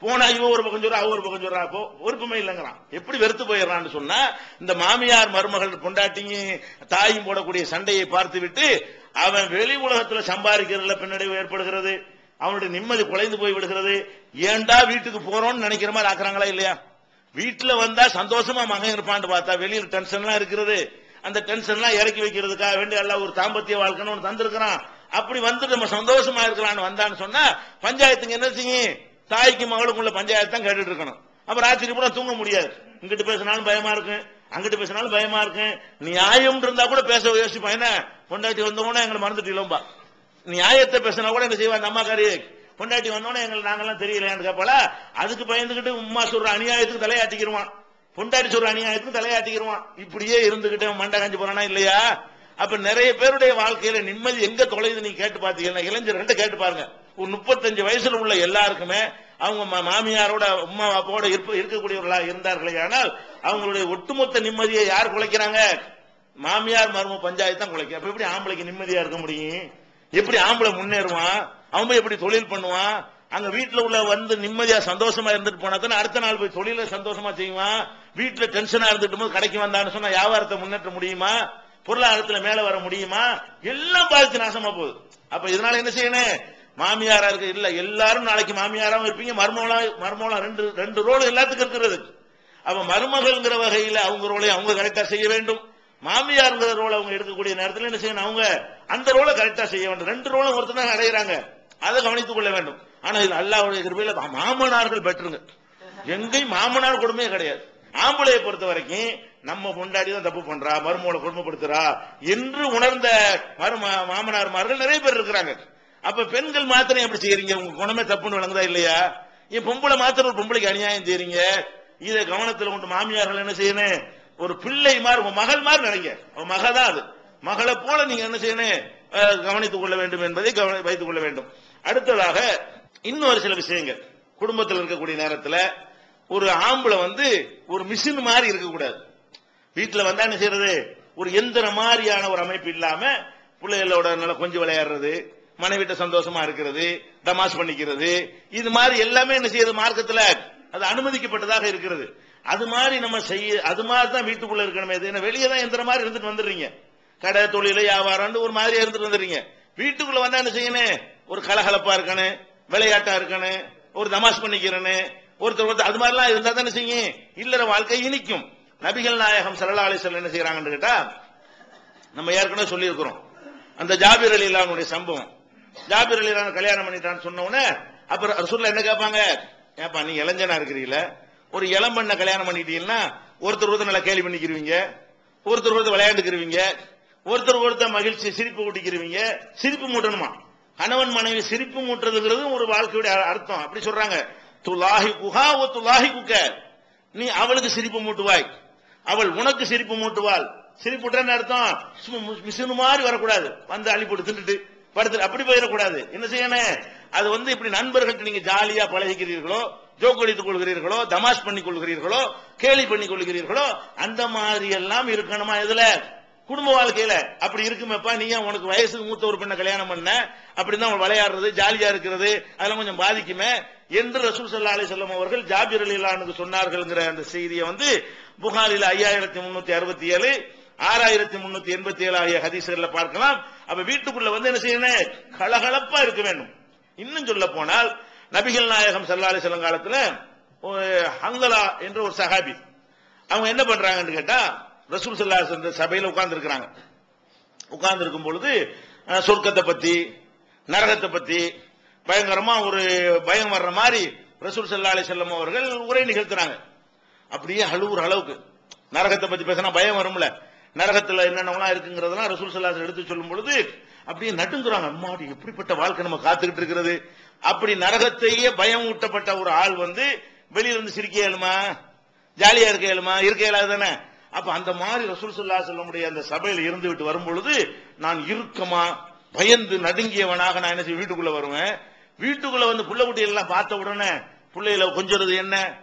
[SPEAKER 2] போனா இவ ஒரு பக்கம் சொல்றா, அவ ஒரு பக்கம் சொல்றா, ஒருப்புமே இல்லைங்கிறான். எப்படி வெறுத்து போயிடறான்னு சொன்னா, இந்த மாமியார் மருமகள் பொண்டாட்டிங்க தாயும் போடக்கூடிய சண்டையை பார்த்து விட்டு அவன் வெளி உலகத்துல சம்பாதிக்கிறதுல பின்னடைவு ஏற்படுகிறது, அவனுடைய நிம்மதி குலைந்து போய் விடுகிறது. ஏண்டா வீட்டுக்கு போறோம்னு நினைக்கிற மாதிரி ஆக்குறாங்களா இல்லையா? வீட்டுல வந்தா சந்தோஷமா மகன் இருப்பான்னு பார்த்தா வெளியில் டென்ஷன்லாம் இருக்கிறது. அந்த டென்ஷன்லாம் இறக்கி வைக்கிறதுக்காக வேண்டிய எல்லாம் ஒரு தாம்பத்திய வாழ்க்கைன்னு ஒன்று தந்திருக்கிறான். அப்படி வந்துட்டு நம்ம சந்தோஷமா இருக்கலாம்னு வந்தான்னு சொன்னா பஞ்சாயத்துக்கு என்ன செய்யும், தாய்க்கு மகளுக்குள்ள பஞ்சாயத்து தான் கேட்டுட்டு இருக்கணும். அப்புறம் ராத்திரி பூரா தூங்க முடியாது. இங்கிட்டு பேசினாலும் பயமா இருக்கு, அங்கிட்டு பேசினாலும் பயமா இருக்கு. நியாயம் இருந்தா கூட பேச யோசிப்பான். என்ன பொண்டாட்டி வந்தவொடனே எங்களை மறந்துட்டீங்களா, நியாயத்தை பேசினா கூட என்ன செய்வான், அம்மாக்காரி பொண்டாட்டி வந்தோடனே எங்களுக்கு நாங்கெல்லாம் தெரியலையான்னு கேட்பாளா. அதுக்கு பயந்துகிட்டு உம்மா சொல்ற அநியாயத்துக்கு தலையாட்டிக்கிடுவான், பொண்டாட்டி சொல்ற அநியாயத்துக்கு தலையாட்டிக்கிடுவான். இப்படியே இருந்துகிட்டு மண்டை காஞ்சி போறானா இல்லையா? அப்ப நிறைய பேருடைய வாழ்க்கையில நிம்மதி எங்க தொலைது நீ கேட்டு பாத்தீங்கன்னா, இளைஞர்கிட்ட கேட்டு பாருங்க. ஒரு 35 வயசுல உள்ள எல்லாருக்குமே அவங்க மாமியாரோட உமா அப்பாவோட இருக்கக்கூடியவர்களா இருந்தார்களே, ஆனால் அவங்களுடைய ஒட்டுமொத்த நிம்மதியை யார் குலைக்கிறாங்க, மாமியார் மரும பஞ்சாயத்து தான் குலைக்க. அப்ப எப்படி ஆம்பளைக்கு நிம்மதியா இருக்க முடியும்? எப்படி ஆம்பளை முன்னேறுவான்? அவன் எப்படி தொழில் பண்ணுவான்? அங்க வீட்டுல உள்ள வந்து நிம்மதியா சந்தோஷமா இருந்துட்டு போனா தானே அடுத்த நாள் போய் தொழில சந்தோஷமா செய்வான். வீட்டுல டென்ஷனா இருந்துட்டு போது கடைக்கு வந்தான்னு சொன்னா வியாபாரத்தை முன்னேற்ற முடியுமா? பொருளாதாரத்துல மேல வர முடியுமா? எல்லாம் பாதிச்சு நாசமா போகுது. அப்ப இதனால என்ன செய்யணும், மாமியாரா இருக்கு இல்ல, எல்லாரும் நாளைக்கு மாமியாராவும் இருப்பீங்க, மருமகளா ரெண்டு ரோல் எல்லாத்துக்கும் இருக்கிறது. அப்ப மருமகள்ங்கிற வகையில அவங்க ரோலை அவங்க கரெக்டா செய்ய வேண்டும். மாமியார்ங்கிற ரோல் அவங்க எடுக்கக்கூடிய நேரத்தில் என்ன செய்யணும், அவங்க அந்த ரோலை கரெக்டா செய்ய வேண்டும். ரெண்டு ரோலும் ஒருத்தர் தான் அடைகிறாங்க, அதை கவனித்துக் கொள்ள வேண்டும். ஆனா இது அல்லாஹ்வுடைய கிருபையில மாமனார்கள் பெற்றுங்க, எங்கேயும் மாமனார் கொடுமையே கிடையாது. ஆம்பளையை பொறுத்த வரைக்கும் நம்ம பொண்டாடி தான் தப்பு பண்றா, மருமகளை கொடுமைப்படுத்துறா என்று உணர்ந்த மாமனார்மார்கள் நிறைய பேர் இருக்கிறாங்க. அப்ப பெண்கள் மாத்திரம் எப்படி செய்யறீங்க, உங்க குணமே தப்புன்னு விளங்குதா இல்லையா? என் பொம்பளை மாத்திரம் ஒரு பொம்பளைக்கு அநியாயம் செய்றீங்க, இதை கவனத்தில் கொண்டு மாமியார்கள் என்ன செய்யணும், ஒரு பிள்ளை மாதிரி உங்க மகள் மாதிரி நினைங்க, மகதான் அது, மகளை போல நீங்க என்ன செய்யணும், கவனித்துக் கொள்ள வேண்டும் என்பதை வைத்துக் கொள்ள வேண்டும். அடுத்ததாக இன்னொரு சில விஷயங்கள், குடும்பத்தில் இருக்கக்கூடிய நேரத்தில் ஒரு ஆம்பளை ஒரு மிஷின் மாதிரி இருக்கக்கூடாது. வீட்டுல வந்தா என்ன செய்யறது, ஒரு எந்திர மாதிரியான ஒரு அமைப்பு இல்லாம பிள்ளைகளோட நல்லா கொஞ்சம் விளையாடுறது, மனைவிட்ட சந்தோஷமா இருக்கிறது, தமாஷ் பண்ணிக்கிறது, இது மாதிரி எல்லாமே என்ன செய்யறது, மார்க்கத்துல அது அனுமதிக்கப்பட்டதாக இருக்கிறது. அது மாதிரி நம்ம அது மாதிரி தான் வீட்டுக்குள்ள இருக்கணுமே. வெளியே தான் எந்திர மாதிரி இருந்துட்டு வந்துடுறீங்க, கடை தொழில வியாபாரம் ஒரு மாதிரியா இருந்துட்டு வந்துடுறீங்க. வீட்டுக்குள்ள வந்தா என்ன செய்யணும், ஒரு கலகலப்பா இருக்கணும், விளையாட்டா இருக்கணும், ஒரு தமாஷ் பண்ணிக்கிறேன்னு ஒருத்தர் அது மாதிரிலாம் இருந்தா தானே செய்யும் இல்லற வாழ்க்கை இனிக்கும். நபிகள் நாயகம் ஸல்லல்லாஹு அலைஹி வஸல்லம் என்ன செய்யறாங்கன்னு கேட்டா, நம்ம ஏற்கனவே சொல்லி இருக்கிறோம் அந்த ஜாபிர் ரலியல்லாஹு சம்பவம். ஜாபிர் ரலியல்லாஹு கல்யாணம் பண்ணிட்டான்னு சொன்ன உடனே அப்புறம் ரசூலுல்லாஹ் என்ன கேட்பாங்க, ஏப்பா நீ இளைஞனா இருக்கிறீங்கள, ஒரு இளம் பெண்ணை கல்யாணம் பண்ணிட்டீங்கன்னா ஒருத்தர் நல்லா கேலி பண்ணிக்கிறீங்க, ஒருத்தர் விளையாண்டுக்கிறீங்க, ஒருத்தர் மகிழ்ச்சி சிரிப்பு ஊட்டிக்கிறீங்க. சிரிப்பு மூட்டணுமா, கணவன் மனைவி சிரிப்பு மூட்டுறதுங்கிறது ஒரு வாழ்க்கையுடைய அர்த்தம். அப்படி சொல்றாங்க, துலாஹி குஹா ஓ துலாஹி குக்க, நீ அவளுக்கு சிரிப்பு மூட்டுவாய், அவள் உனக்கு சிரிப்பு மூட்டுவாள். சிரிப்பு மூட்டுறன்னு அர்த்தம் மிஷினு மாதிரி வரக்கூடாது, வந்து அள்ளி போட்டு தின்னுட்டு படுத்து அப்படி போயிடக்கூடாது. என்ன செய்யணும், அது இப்படி நண்பர்கள்ட்ட நீங்க ஜாலியா பழகிக்கிறீர்களோ, ஜோக் அடித்துக் கொள்கிறீர்களோ, தமாஷ் பண்ணி கொள்கிறீர்களோ, கேலி பண்ணி கொள்கிறீர்களோ, அந்த மாதிரி எல்லாம் இருக்கணுமா இதுல குடும்ப வாழ்க்கையில. அப்படி இருக்குமேப்பா, நீ உனக்கு வயசுக்கு மூத்த ஒரு பெண்ணை கல்யாணம் பண்ண, அப்படிதான் விளையாடுறது ஜாலியா இருக்கிறது அதெல்லாம் கொஞ்சம் பாதிக்குமே என்று ரசூல் ஸல்லல்லாஹு அலைஹி வஸல்லம் அவர்கள் ஜாபிர் ரலியல்லாஹு அன்ஹு சொன்னார்கள்ங்கிற அந்த செய்தியை புகாரில 5367 6387 ஆகிய ஹதீஸ்கள்ல பார்க்கலாம். அப்ப வீட்டுக்குள்ள என்ன செய்யணும், கலகலப்பா இருக்க வேண்டும். இன்னும் சொல்ல போனால் நபிகள் நாயகம் ஸல்லல்லாஹு அலைஹி வஸல்லம் காலத்துல ஹன்லலா என்ற ஒரு சஹாபி அவங்க என்ன பண்றாங்கன்னு கேட்டா, ரசூல் ஸல்லல்லாஹு அலைஹி வஸல்லம் சபையில உட்கார்ந்து இருக்கிறாங்க. உட்கார்ந்து இருக்கும் பொழுது சொர்க்கத்தை பத்தி நரகத்தை பத்தி பயங்கரமா ஒரு பயம் வர்ற மாதிரி ரசூல் ஸல்லல்லாஹு அலைஹி வஸல்லம் அவர்கள் உரை நிகழ்த்துறாங்க. அப்படியே அழுவுற அளவுக்கு நரகத்தை பத்தி பேசினா பயம் வரும்ல, நரகத்துல என்னென்னலாம் இருக்குங்கிறதெல்லாம் ரசூல் ஸல்லல்லாஹு அலைஹி வஸல்லம் எடுத்து சொல்லும் பொழுது அப்படியே நடுங்குறாங்க. அம்மாடி எப்படிப்பட்ட வாழ்க்கை நம்ம காத்துக்கிட்டு இருக்கிறது. அப்படி நரகத்தையே பயம் ஊட்டப்பட்ட ஒரு ஆள் வெளியில சிரிக்க இயலுமா, ஜாலியா இருக்க இயலுமா, இருக்க இயலாது தானே. அப்ப அந்த மாதிரி ரசூல் ஸல்லல்லாஹு அலைஹி வஸல்லம் அந்த சபையில இருந்து விட்டு வரும் பொழுது நான் இறுக்கமா பயந்து நடுங்கியவனாக நான் என்ன செய்ய வீட்டுக்குள்ள வருவேன். வீட்டுக்குள்ள புள்ள குட்டிகள் எல்லாம் பார்த்த உடனே பிள்ளைகளை கொஞ்சறது என்ன,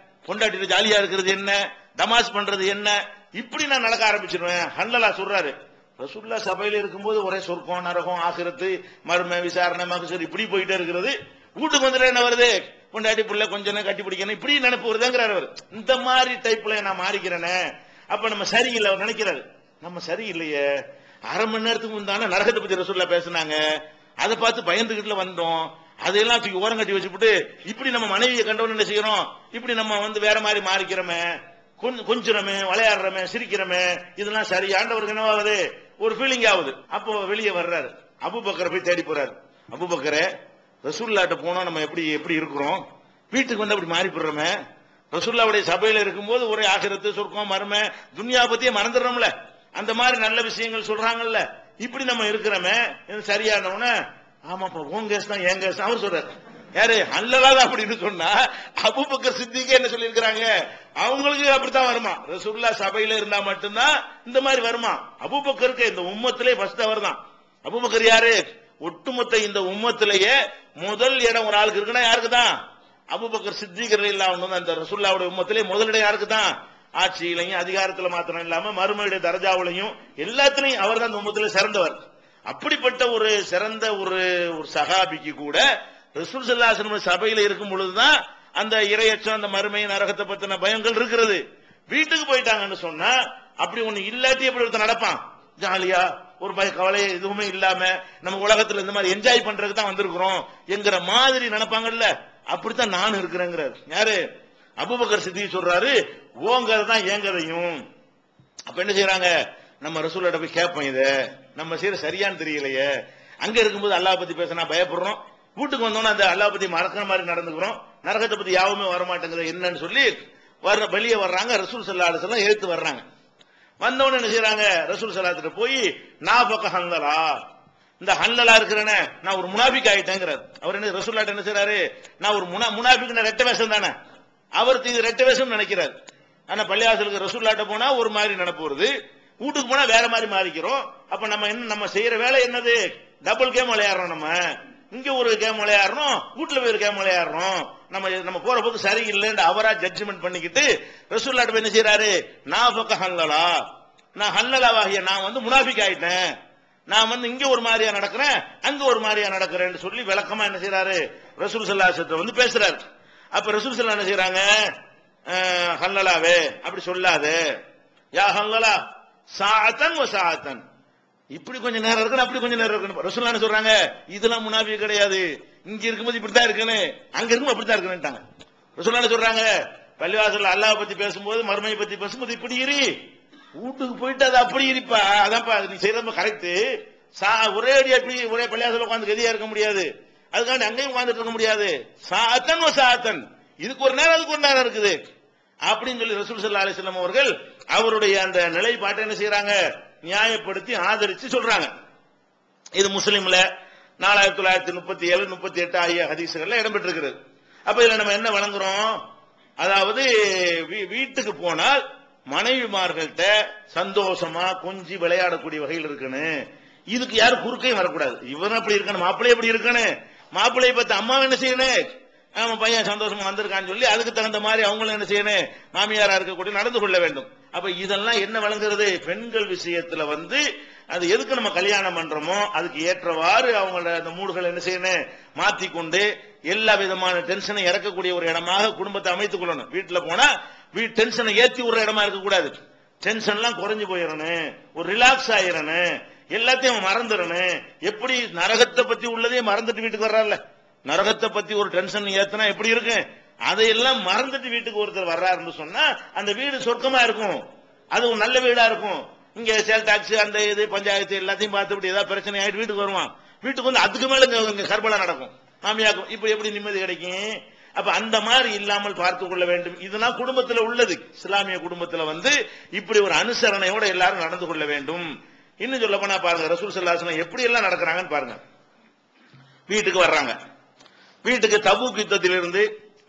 [SPEAKER 2] கொண்டாட்டிட்டு ஜாலியா இருக்கிறது என்ன, தமாஷ் பண்றது என்ன, இப்படி நான் நடக்க ஆரம்பிச்சிருவேன். ஹன்லலா சொல்றாரு, ரசூலுல்லாஹ் சபையில இருக்கும்போது ஒரே சொர்க்கம் நரகம் ஆகிரத்து மர்ம விசாரணை மகசூர் இப்படி போயிட்டே இருக்கிறது. வீட்டுக்கு வந்துட்டு என்ன வருது, கொண்டாட்டி பிள்ளை கொஞ்சம் கட்டி பிடிக்கணும் இப்படி நினைப்பு வருதுங்கிறார் அவர். இந்த மாதிரி டைப்ல நான் மாறிக்கிறேனே, அப்ப நம்ம சரியில்லை அவர் நினைக்கிறாரு. நம்ம சரியில்லையே, அரை மணி நேரத்துக்கு முந்தான நரகத்தை பத்தி ரசூலுல்லாஹ் பேசினாங்க, அதை பார்த்து பயந்துகிட்டுல வந்தோம், அதையெல்லாம் தூக்கி ஓரம் கட்டி வச்சுட்டு இப்படி நம்ம மனைவியை கண்டவன் என்ன செய்யறோம், இப்படி நம்ம வேற மாதிரி மாறிக்கிறோமே, கொஞ்சிறமே, விளையாடுறமே, சிரிக்கிறமே, இதெல்லாம் சரியாண்டவருக்கு என்ன ஆகுது, ஒரு ஃபீலிங் ஆகுது. அப்போ வெளியே வர்றாரு, அபூபக்கரை போய் தேடி போறாரு. அபூபக்கரே, ரசூலுல்லாஹ்ட்ட போனோம் நம்ம எப்படி எப்படி இருக்கிறோம், வீட்டுக்கு அப்படி மாறி போடுறோமே, ரசூலுல்லாஹ்வுடைய சபையில இருக்கும்போது ஒரே ஆகிரத்து சொர்க்கம் மர்ம துன்யா பத்தியே மறந்துடுறோம்ல, அந்த மாதிரி நல்ல விஷயங்கள் சொல்றாங்கல்ல, இப்படி நம்ம இருக்கிறோமே சரியானவன. ஆமாப்பா உன் கேஸ் தான் என் கேஸ் அவர் சொல்றாரு. யாரு ஹன்லலா அப்படின்னு சொன்னா அபூபக்கர் சித்திகே என்ன சொல்லி இருக்கிறாங்க, அவங்களுக்கு அப்படித்தான் வருமா, ரசூலுல்லாஹ் சபையில இருந்தா மட்டும்தான் இந்த மாதிரி வருமா. அபூபக்கருக்கு இந்த உம்மத்திலே ஃபர்ஸ்ட் அவர் தான். அபூபக்கர் யாரு, ஒட்டுமொத்த இந்த உம்மத்திலேயே முதல் இடம் ஒரு ஆளுக்கு இருக்குன்னா யாருக்கு தான், அபூபக்கர் சித்திக் ரலியல்லாஹு அன்ஹு. அந்த ரசூலுல்லாஹ்வுடைய உம்மத்திலே முதலிடம் யாருக்கு தான், ஆட்சியிலையும் அதிகாரத்துல மாத்திரம் இல்லாம மறுமையுடைய தரஜாவிலையும் எல்லாத்திலையும் அவர் தான் இந்த உம்மத்திலே சிறந்தவர். அப்படிப்பட்ட ஒரு சிறந்த ஒரு சஹாபிக்கு கூட ரசூல் ஸல்லல்லாஹு அலைஹி வஸல்லம் சபையில இருக்கும் பொழுதுதான் அந்த இறையச்சம் அந்த மறுமை நரகத்தை பத்தின பயங்கள் இருக்கிறது. வீட்டுக்கு போயிட்டாங்கன்னு சொன்னா அப்படி ஒண்ணு இல்லாட்டி எப்படி ஒருத்தர் நடப்பான், ஜாலியா ஒரு கவலை எதுவுமே இல்லாம நம்ம உலகத்துல இந்த மாதிரி என்ஜாய் பண்றதுக்கு தான் வந்திருக்கிறோம் என்கிற மாதிரி நினைப்பாங்கல்ல, அப்படித்தான் நான் இருக்கிறேங்கிறார். யாரு? அபூபக்கர் சித்திக் சொல்றாரு, ஓங்கதை தான் ஏங்கதையும். அப்ப என்ன செய்யறாங்க, நம்ம ரசூலுல்லாஹ் போய் கேட்போம், இத நம்ம செய்யற சரியான்னு தெரியலையே. அங்க இருக்கும்போது அல்லாஹ் பத்தி பேசினா பயப்படுறோம், வீட்டுக்கு வந்தோம்னா அந்த அல்லாஹ் பத்தி மறக்கிற மாதிரி நடந்துக்கிறோம், நரகத்தை பத்தி யாவுமே வரமாட்டேங்குது என்னன்னு சொல்லி வெளியே வர்றாங்க. ரசூல் ஸல்லல்லாஹு அலைஹி வஸல்லம் எழுத்து வர்றாங்க. வந்தவொடனே என்ன செய்யறாங்க, ரசூல் ஸல்லல்லாஹு அலைஹி வஸல்லம் போய் நாஃபக ஹன்லலா, இந்த ஹன்லலா இருக்கிறேனே நான் ஒரு முனாஃபிக் ஆயிட்டேங்கிறார். அவர் என்ன ரசூலுல்லாஹ் என்ன செய்றாரு, நான் ஒரு முனாஃபிக் ரெட்ட வேஷம் தானே, அவருக்கு இது ரெட்ட வேஷம் நினைக்கிறார். ஆனா பள்ளிவாசலுக்கு ரசூலுல்லாஹ் போனா ஒரு மாதிரி நினைப்பு வருது, வீட்டுக்கு போனா வேற மாதிரி மாறிக்கிறோம். அப்ப நம்ம என்ன, நம்ம செய்யற வேலை என்னது, டபுள் கேம் விளையாடுறோம். நம்ம இங்க ஒரு கேம் விளையாடுறோம், வீட்டுல போய் ஒரு கேம் விளையாடுறோம். நம்ம போற போது சரியில்லைன்னு அவரா ஜட்ஜ்மெண்ட் பண்ணிக்கிட்டு ரசூலுல்லாஹ் என்ன செய்யறாரு, நாஃபக ஹன்லலா, நான் ஹன்லலாவாகிய நான் வந்து முனாஃபிக் ஆயிட்டேன், நான் வந்து இங்க ஒரு மாதிரியா நடக்கிறேன் அங்க ஒரு மாதிரியா நடக்கிறேன்னு சொல்லி விளக்கமா என்ன செய்யறாரு, ரசூல் ஸல்லல்லாஹு அலைஹி வஸல்லம் வந்து பேசுறாரு. அப்ப ரசூல் ஸல்லல்லாஹு என்ன செய்யறாங்க, ஹன்லலாவே அப்படி சொல்லாது, யா ஹன்லலா சாஅத்தன் வ சாஅத்தன், இப்படி கொஞ்சம் நேரம் இருக்கணும் அப்படி கொஞ்சம் நேரம் இருக்கணும். ரசூலுல்லாஹ் என்ன சொல்றாங்க, இதெல்லாம் முனாஃபிக் கிடையாது, இங்க இருக்கும்போது இப்படித்தான் இருக்கணும், அங்க இருக்கும்போது அப்படித்தான் இருக்கணும்ட்டாங்க. ரசூலுல்லாஹ் என்ன சொல்றாங்க, பள்ளிவாசல்ல அல்லாஹ் பத்தி பேசும்போது மறுமையை பத்தி பேசும்போது இப்படி இரு, வீட்டுக்கு போயிட்டு அது அப்படி இருப்பா, அதான்ப்பா நீ செய்யறது கரெக்ட். ஒரே அடி அப்படி ஒரே பள்ளிவாசல்ல உட்காந்து கதியா இருக்க முடியாது, அதுக்காண்டி அங்கேயும் உட்காந்துட்டு இருக்க முடியாது. சாஅத்தன் வ சாஅத்தன், இதுக்கு ஒரு நேரம் அதுக்கு ஒரு நேரம் இருக்குது அப்படின்னு சொல்லி ரசூல் ஸல்லல்லாஹு அலைஹி வஸல்லம் அவர்கள் அவருடைய அந்த நிலைப்பாட்டை என்ன செய்யறாங்க, நியாயப்படுத்தி ஆதரிச்சு சொல்றாங்க. இது முஸ்லிம்ல 4937 38 ஆகிய ஹதீஸ்கள்ல இடம்பெற்றிருக்கிறது. அப்ப இதுல நம்ம என்ன வழங்குறோம், அதாவது வீட்டுக்கு போனால் மனைவிமார்கள்ட்ட சந்தோஷமா கொஞ்சி விளையாடக்கூடிய வகையில் இருக்கணும். இதுக்கு யாரும் குறுக்கையும் வரக்கூடாது. இவன் அப்படி இருக்கணும், மாப்பிள்ளை எப்படி இருக்கணும், மாப்பிள்ளையை பார்த்து அம்மா என்ன செய்யணும், ஆமா பையன் சந்தோஷமா வந்திருக்கான்னு சொல்லி அதுக்கு தகுந்த மாதிரி அவங்களும் என்ன செய்யணும், மாமியாரா இருக்கக்கூடிய நடந்து கொள்ள வேண்டும். அப்ப இதெல்லாம் என்ன வழங்குறது, பெண்கள் விஷயத்துல வந்து அது எதுக்கு நம்ம கல்யாணம் பண்றோமோ அதுக்கு ஏற்றவாறு அவங்களோட அந்த மூடுகள் என்ன செய்யணும், மாத்திக்கொண்டு எல்லா விதமான டென்ஷனை இறக்கக்கூடிய ஒரு இடமாக குடும்பத்தை அமைத்துக் கொள்ளணும். வீட்டுல போனா டென்ஷனை ஏத்தி விடுற இடமா இருக்கக்கூடாது, டென்ஷன் எல்லாம் குறைஞ்சு போயிடணும், ஒரு ரிலாக்ஸ் ஆயிரணும், எல்லாத்தையும் மறந்துடணும். எப்படி நரகத்தை பத்தி உள்ளதே மறந்துட்டு வீட்டுக்கு வர்றாருல, நரகத்தை பத்தி ஒரு டென்ஷன் ஏத்தனா எப்படி இருக்கு, அதையெல்லாம் மறந்துட்டு வீட்டுக்கு ஒருத்தர் வர்றாருன்னு சொன்னா அந்த வீடு சொர்க்கமா இருக்கும், அது ஒரு நல்ல வீடா இருக்கும். இங்க சேல் டாக்ஸ் அந்த இது பஞ்சாயத்து எல்லாத்தையும் பார்த்துட்டு ஏதாவது பிரச்சனை ஆயிட்டு வீட்டுக்கு வருவான், வீட்டுக்கு வந்து அதுக்கு மேல இங்க கர்பலா நடக்கும், மாமியாக்கும், இப்ப எப்படி நிம்மதி கிடைக்கும். அப்ப அந்த மாதிரி இல்லாமல் பார்த்துக் கொள்ள வேண்டும். இதெல்லாம் குடும்பத்தில் உள்ளது, இஸ்லாமிய குடும்பத்தில் வந்து இப்படி ஒரு அனுசரணையோட எல்லாரும் நடந்து கொள்ள வேண்டும். இன்னும் சொல்ல போனா பாருங்க, ரசூல் ஸல்லல்லாஹு அலைஹி வஸல்லம் எப்படி எல்லாம் நடக்கிறாங்கன்னு பாருங்க. வீட்டுக்கு வர்றாங்க, வீட்டுக்கு தபூக் யுத்தத்திலிருந்து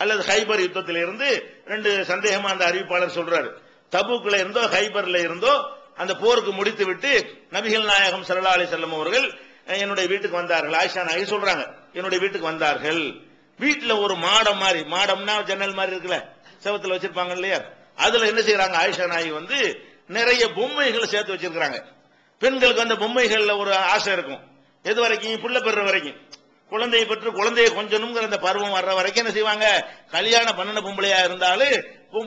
[SPEAKER 2] அல்லது ஹைபர் யுத்தத்திலிருந்து ரெண்டு சந்தேகமா அந்த அறிவிப்பாளர் சொல்றாரு. தபூக்ல இருந்தோ ஹைபர்ல இருந்தோ அந்த போருக்கு முடித்து விட்டு நபிகள் நாயகம் ஸல்லல்லாஹு அலைஹி வஸல்லம் அவர்கள் என்னுடைய வீட்டுக்கு வந்தார்கள். ஆயிஷா நாயகி சொல்றாங்க, என்னுடைய வீட்டுக்கு வந்தார்கள். வீட்டுல ஒரு மாடம் மாதிரி, மாடம்னா ஜன்னல் மாதிரி இருக்குல்ல, செவத்துல வச்சிருப்பாங்க இல்லையா, அதுல என்ன செய்யறாங்க, ஆயிஷா நாயகி வந்து நிறைய பொம்மைகளை சேர்த்து வச்சிருக்காங்க. பெண்களுக்கு அந்த பொம்மைகள்ல ஒரு ஆசை இருக்கும், எது வரைக்கும், புள்ள பெற வரைக்கும், குழந்தையை பெற்று குழந்தையை கொஞ்சணுங்கிற அந்த பருவம் வர்ற வரைக்கும் என்ன செய்வாங்க, கல்யாணம் பண்ணின பொம்பளையா இருந்தாலும்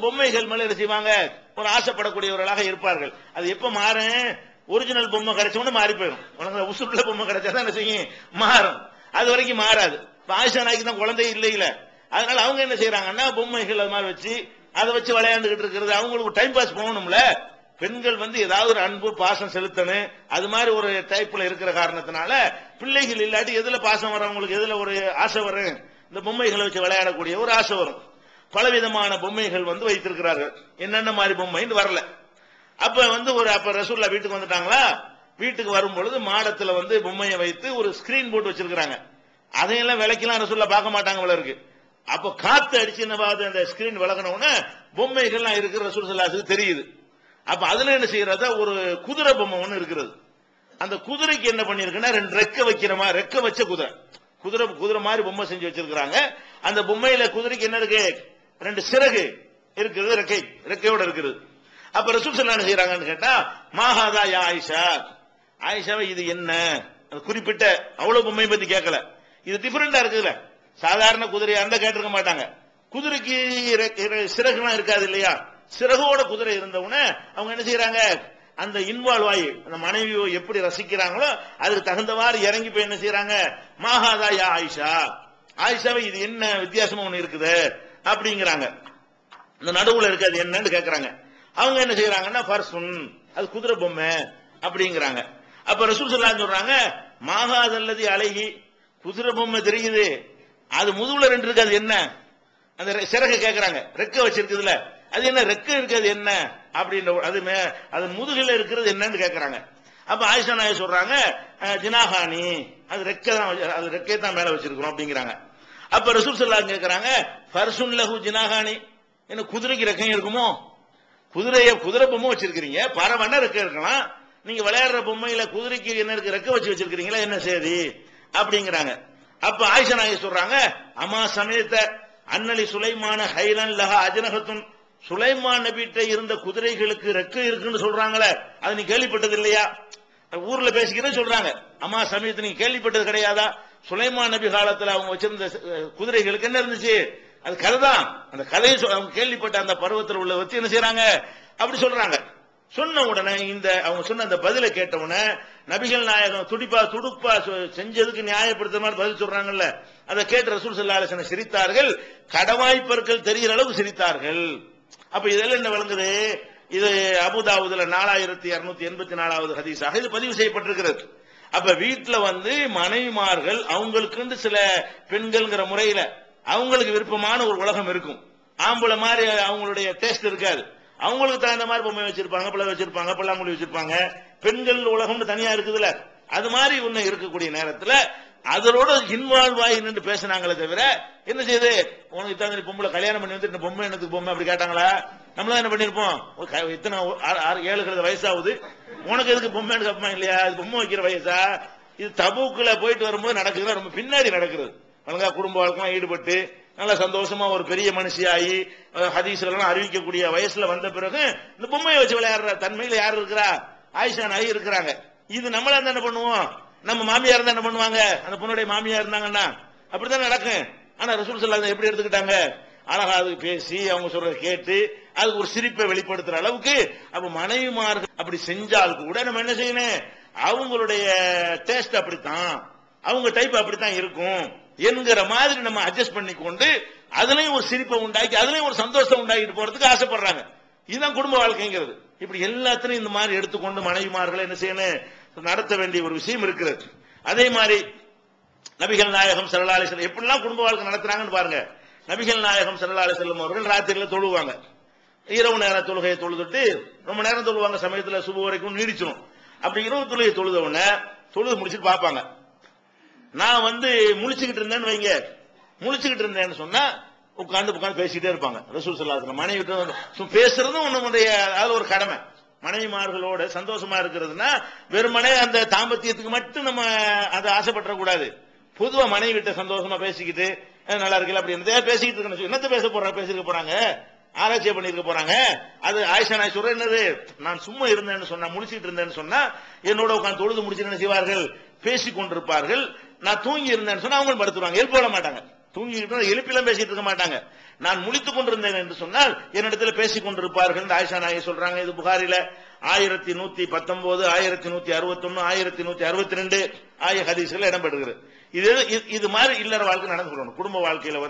[SPEAKER 2] பொம்மைகள் மேல என்ன செய்வாங்க, ஒரு ஆசைப்படக்கூடியவர்களாக இருப்பார்கள். அது எப்ப மாறும், ஒரிஜினல் பொம்மை கிடைச்சோன்னு மாறி போயிடும், உசுப்புல பொம்மை கிடைச்சாதான் என்ன செய்யும், மாறும், அது வரைக்கும் மாறாது. ஆயிஷா நாய்க்கு தான் குழந்தை இல்லையில, அதனால அவங்க என்ன செய்யறாங்கன்னா பொம்மைகள் அது மாதிரி வச்சு அதை வச்சு விளையாண்டுகிட்டு இருக்கிறது, அவங்களுக்கு டைம் பாஸ் போகணும்ல. பெண்கள் வந்து ஏதாவது ஒரு அன்பு பாசம் செலுத்தணும், அது மாதிரி ஒரு டைப்ல இருக்கிற காரணத்தினால பிள்ளைகள் இல்லாட்டி எதுல பாசம் வரும், அவங்களுக்கு எதுல ஒரு ஆசை வரும், இந்த பொம்மைகளை வச்சு விளையாடக்கூடிய ஒரு ஆசை வரும். பலவிதமான பொம்மைகள் வந்து வைத்திருக்கிறார்கள், என்னென்ன மாதிரி பொம்மைன்னு வரல. அப்ப வந்து அப்ப ரசூல்லா வீட்டுக்கு வந்துட்டாங்களா, வீட்டுக்கு வரும் பொழுது மாடத்துல வந்து பொம்மையை வைத்து ஒரு ஸ்கிரீன் போட்டு வச்சிருக்காங்க. அதையெல்லாம் விலைக்கெல்லாம் ரசூல்லா பார்க்க மாட்டாங்க போல இருக்கு. அப்ப காத்து அடிச்சு என்னவாது அந்த ஸ்கிரீன் விலகணும்னு பொம்மைகள்லாம் இருக்கிற ரசூல் ஸல்லல்லாஹு அலைஹி வஸல்லம் தெரியுது. அப்ப அதுல என்ன செய்யறதா, ஒரு குதிரை பொம்மை ஒண்ணு இருக்கிறது. அந்த குதிரைக்கு என்ன பண்ணிருக்குன்னா ரெண்டு ரெக்க வைக்கிற மாதிரி, ரெக்க வச்ச குதிரை மாதிரி பொம்மை செஞ்சு வச்சிருக்காங்க. அந்த பொம்மையில குதிரைக்கு என்ன இருக்கு, ரெண்டு சிறகு இருக்குது, ரெக்கையோட இருக்குது. அப்ப ரசூல் ஸல்லல்லாஹு அலைஹி வஸல்லம் செய்யறாங்கன்னு கேட்டா, மாஹாதா யா ஆயிஷா, ஆயிஷாவை இது என்ன, குறிப்பிட்ட அவ்வளவு பொம்மையை பத்தி கேட்கல, இது டிஃபரெண்டா இருக்குல்ல, சாதாரண குதிரையா இருந்தா கேட்டிருக்க மாட்டாங்க. குதிரைக்கு சிறகுலாம் இருக்காது இல்லையா, சிறகோட குதிரை இருந்தவுடனே அவங்க என்ன செய்யறாங்க, அந்த இன்வால்வ் ஆகி அந்த மனைவியை எப்படி ரசிக்கிறாங்களோ அதுக்கு தகுந்தவாறு இறங்கி போய் என்ன செய்யறாங்க, மாஹாதா யா ஆயிஷா, ஆயிஷாவை இது என்ன வித்தியாசமா ஒண்ணு இருக்குது அப்படிங்கிறாங்க. இந்த நடுவுல இருக்கு அது என்னன்னு கேக்குறாங்க. அவங்க என்ன செய்யறாங்கன்னா ஃபர்சுன், அது குதிரை பொம்மை அப்படிங்கிறாங்க. அப்ப ரசூல் ஸல்லல்லாஹு அலைஹி சொல்றாங்க, மாஹாதல்லதி அலைஹி, குதிரை பொம்மை தெரியுது, அது முதுகுல ரெண்டு இருக்கு, அது என்ன? அந்த சிறக கேக்குறாங்க, ரெக்க வச்சிருக்குதுல, அது என்ன ரெக்க இருக்கிறது என்ன அப்படின்ற, அது முதுகில இருக்கிறது என்னன்னு கேக்குறாங்க. அப்ப ஆயிஷா நாயகி சொல்றாங்க, ஜினாஹானி, அது ரெக்க தான், அது ரெக்கை தான் மேல வச்சிருக்கிறோம் அப்படிங்கிறாங்க. அப்ப ரசூல் ஸல்லல்லாஹு அலைஹி கேக்குறாங்க, ஃபர்சுன் லஹு ஜினாஹானி, என்ன குதிரைக்கு ரெக்கையும் இருக்குமோ? குதிரை பொம்மை வச்சிருக்கீங்க, பரவன ரெக்க இருக்கலாம், நீங்க விளையாடுற பொம்மையில குதிரைக்கு என்ன இருக்கு, ரெக்க வச்சு வச்சிருக்கீங்களா, என்ன செய்தி அப்படிங்கிறாங்க. அப்ப ஆயிஷா நாயகி சொல்றாங்க, அம்மா சமயத்த அன்னலி சுலைமான ஹைலன் லஹா அஜ்னஹத்துன், சுலைமான் நபிட்ட இருந்த குதிரைகளுக்கு ரெக்க இருக்குன்னு சொல்றாங்களே, அது நீ கேள்விப்பட்டது இல்லையா? ஊர்ல பேசிக்கிறேன்னு சொல்றாங்க. அம்மா சமயத்தை நீங்க கேள்விப்பட்டது கிடையாதா? சுலைமான் நபி காலத்துல அவங்க வச்சிருந்த குதிரைகளுக்கு என்ன இருந்துச்சு, அது கதைதான். அந்த கதையை அவங்க கேள்விப்பட்ட அந்த பருவத்தில் உள்ள வச்சு என்ன செய்யறாங்க, அப்படி சொல்றாங்க. சொன்ன உடனே இந்த அவங்க சொன்ன அந்த பதிலை கேட்ட உடனே நபிகள் நாயகம் துடுப்பா செஞ்சதுக்கு நியாயப்படுத்த மாதிரி பதில் சொல்றாங்கல்ல, அதை கேட்டு ரசூல் ஸல்லல்லாஹு அலைஹி வஸல்லம் சிரித்தார்கள், கடவாய்ப்பற்கள் தெரிகிற அளவுக்கு சிரித்தார்கள். அப்ப இதெல்லாம் என்ன விளங்குது, இது அபூதாவுதுல 4284வது ஹதீஸாக இது பதிவு செய்யப்பட்டிருக்கிறது. அப்ப வீட்டுல மனைவிமார்கள் அவங்களுக்கு சில பெண்கள்ங்கிற முறையில அவங்களுக்கு விருப்பமான ஒரு உலகம் இருக்கும். ஆம்பளை மாதிரி அவங்களுடைய டேஸ்ட் இருக்காது. அவங்களுக்கு தகுந்த மாதிரி பொம்மை வச்சிருப்பாங்க, பிள்ளை வச்சிருப்பாங்க, பல்லாங்குழி வச்சிருப்பாங்க. பெண்கள் உலகம்னு தனியா இருக்குதுல்ல, அது மாதிரி ஒண்ணு இருக்கக்கூடிய நேரத்தில் அதோட இன்வால்வ் ஆகி நின்று பேசினாங்களே தவிர என்ன செய்யுது, உனக்கு தகுந்த பொம்பளை கல்யாணம் பண்ணி வந்து இந்த பொம்மை என்னத்துக்கு பொம்மை அப்படி கேட்டாங்களா? நம்மளதான் என்ன பண்ணிருப்போம், இத்தனை 7 வயசாகுது, உனக்கு எதுக்கு பொம்மைன்னு கேட்பா இல்லையா? அது பொம்மை வைக்கிற வயசா? இது தபூக்குல போயிட்டு வரும்போது நடக்குது, ரொம்ப பின்னாடி நடக்கிறது. அவங்க குடும்ப வாழ்க்கை ஈடுபட்டு நல்ல சந்தோஷமா ஒரு பெரிய மனுஷியாகி ஹதீஸ்லாம் அறிவிக்கக்கூடிய வயசுல வந்த பிறகு இந்த பொம்மையை வச்சு விளையாடுற தன்மையில யாரு இருக்கிறா? ஆயிஷா நாயகி இருக்கிறாங்க. இது நம்மளா என்ன பண்ணுவோம், நம்ம மாமியார் இருந்தா என்ன பண்ணுவாங்க, அந்த பொண்ணுடைய மாமியா இருந்தாங்கன்னா அப்படித்தான் நடக்கும். ஆனா ரசூல் ஸல்லல்லாஹு அலைஹி எப்படி எடுத்துக்கிட்டாங்க, அழகா அது பேசி அவங்க சொல்றத கேட்டு அதுக்கு ஒரு சிரிப்பை வெளிப்படுத்துற அளவுக்கு. அப்ப மனைவிமார்கள் அப்படி செஞ்சால் கூட நம்ம என்ன செய்யணும், அவங்களுடைய டேஸ்ட் அப்படித்தான், அவங்க டைப் அப்படித்தான் இருக்கும் என்கிற மாதிரி நம்ம அட்ஜஸ்ட் பண்ணி கொண்டு அதுலயும் ஒரு சிரிப்பை உண்டாக்கி அதுலயும் ஒரு சந்தோஷம் உண்டாக்கிட்டு போறதுக்கு ஆசைப்படுறாங்க. இதுதான் குடும்ப வாழ்க்கைங்கிறது. இப்படி எல்லாத்திலையும் இந்த மாதிரி எடுத்துக்கொண்டு மனைவிமார்களை என்ன செய்யணும், நடத்த வேண்டிய ஒரு விஷயம் இருக்கிறது. அதே மாதிரி நபிகள் நாயகம் ஸல்லல்லாஹு அலைஹி வஸல்லம் எப்படிலாம் குடும்ப வாழ்க்கை நடத்துறாங்கன்னு பாருங்க. நபிகள் நாயகம் ஸல்லல்லாஹு அலைஹி வஸல்லம் அவர்கள் ராத்திரியில தொழுவாங்க. இரவு நேர தொழுகையை தொழுதுட்டு ரொம்ப நேரம் தொழுவாங்க, சமயத்துல சுப வரைக்கும் நீடிச்சிடும். அப்படி இரவு தொழுகை தொழுத உடனே தொழுது முடிச்சுட்டு பார்ப்பாங்க. நான் முழிச்சுக்கிட்டு இருந்தேன்னு வைங்க, முழிச்சுக்கிட்டு இருந்தேன்னு சொன்னா உட்கார்ந்து பேசிக்கிட்டே இருப்பாங்க. ரசூல் ஸல்லல்லாஹு அலைஹி வஸல்லம் மனைவி பேசுறதும் நம்முடைய அது ஒரு கடமை. மனைவிமார்களோட சந்தோஷமா இருக்கிறதுனா வெறுமனே அந்த தாம்பத்தியத்துக்கு மட்டும் நம்ம அதை ஆசைப்பட கூடாது. பொதுவா மனைவி கிட்ட சந்தோஷமா பேசிக்கிட்டு நல்லா இருக்குல்ல அப்படி பேசிக்கிட்டு இருக்கணும். என்னத்த பேசிக்க போறாங்க, ஆராய்ச்சி பண்ணிருக்க போறாங்க. அது ஆயிஷா நாயகி சொல்ற என்னது, நான் சும்மா இருந்தேன்னு சொன்னா, முடிச்சுட்டு இருந்தேன்னு சொன்னா என்னோட உட்காந்து தொழுது முடிச்சு என்ன செய்வார்கள், பேசிக் கொண்டிருப்பார்கள். நான் தூங்கி இருந்தேன்னு சொன்னா அவங்க படுத்துருவாங்க, எழுப்ப விட மாட்டாங்க. தூங்கிட்டு எழுப்பிலாம் பேசிட்டு இருக்க மாட்டாங்க. நான் முழித்துக் கொண்டிருந்தேன் என்று சொன்னால் என்னிடத்தில் பேசிக் கொண்டிருப்பார்கள் ஆயிஷா நாயகி சொல்றாங்க. இது புகாரில 1119, 1161, 1162 ஆகிய ஹதீஸ்கள் இடம்பெறுகிறது. இது மாதிரி இல்லற வாழ்க்கை நடந்து கொள்ளணும். குடும்ப வாழ்க்கையில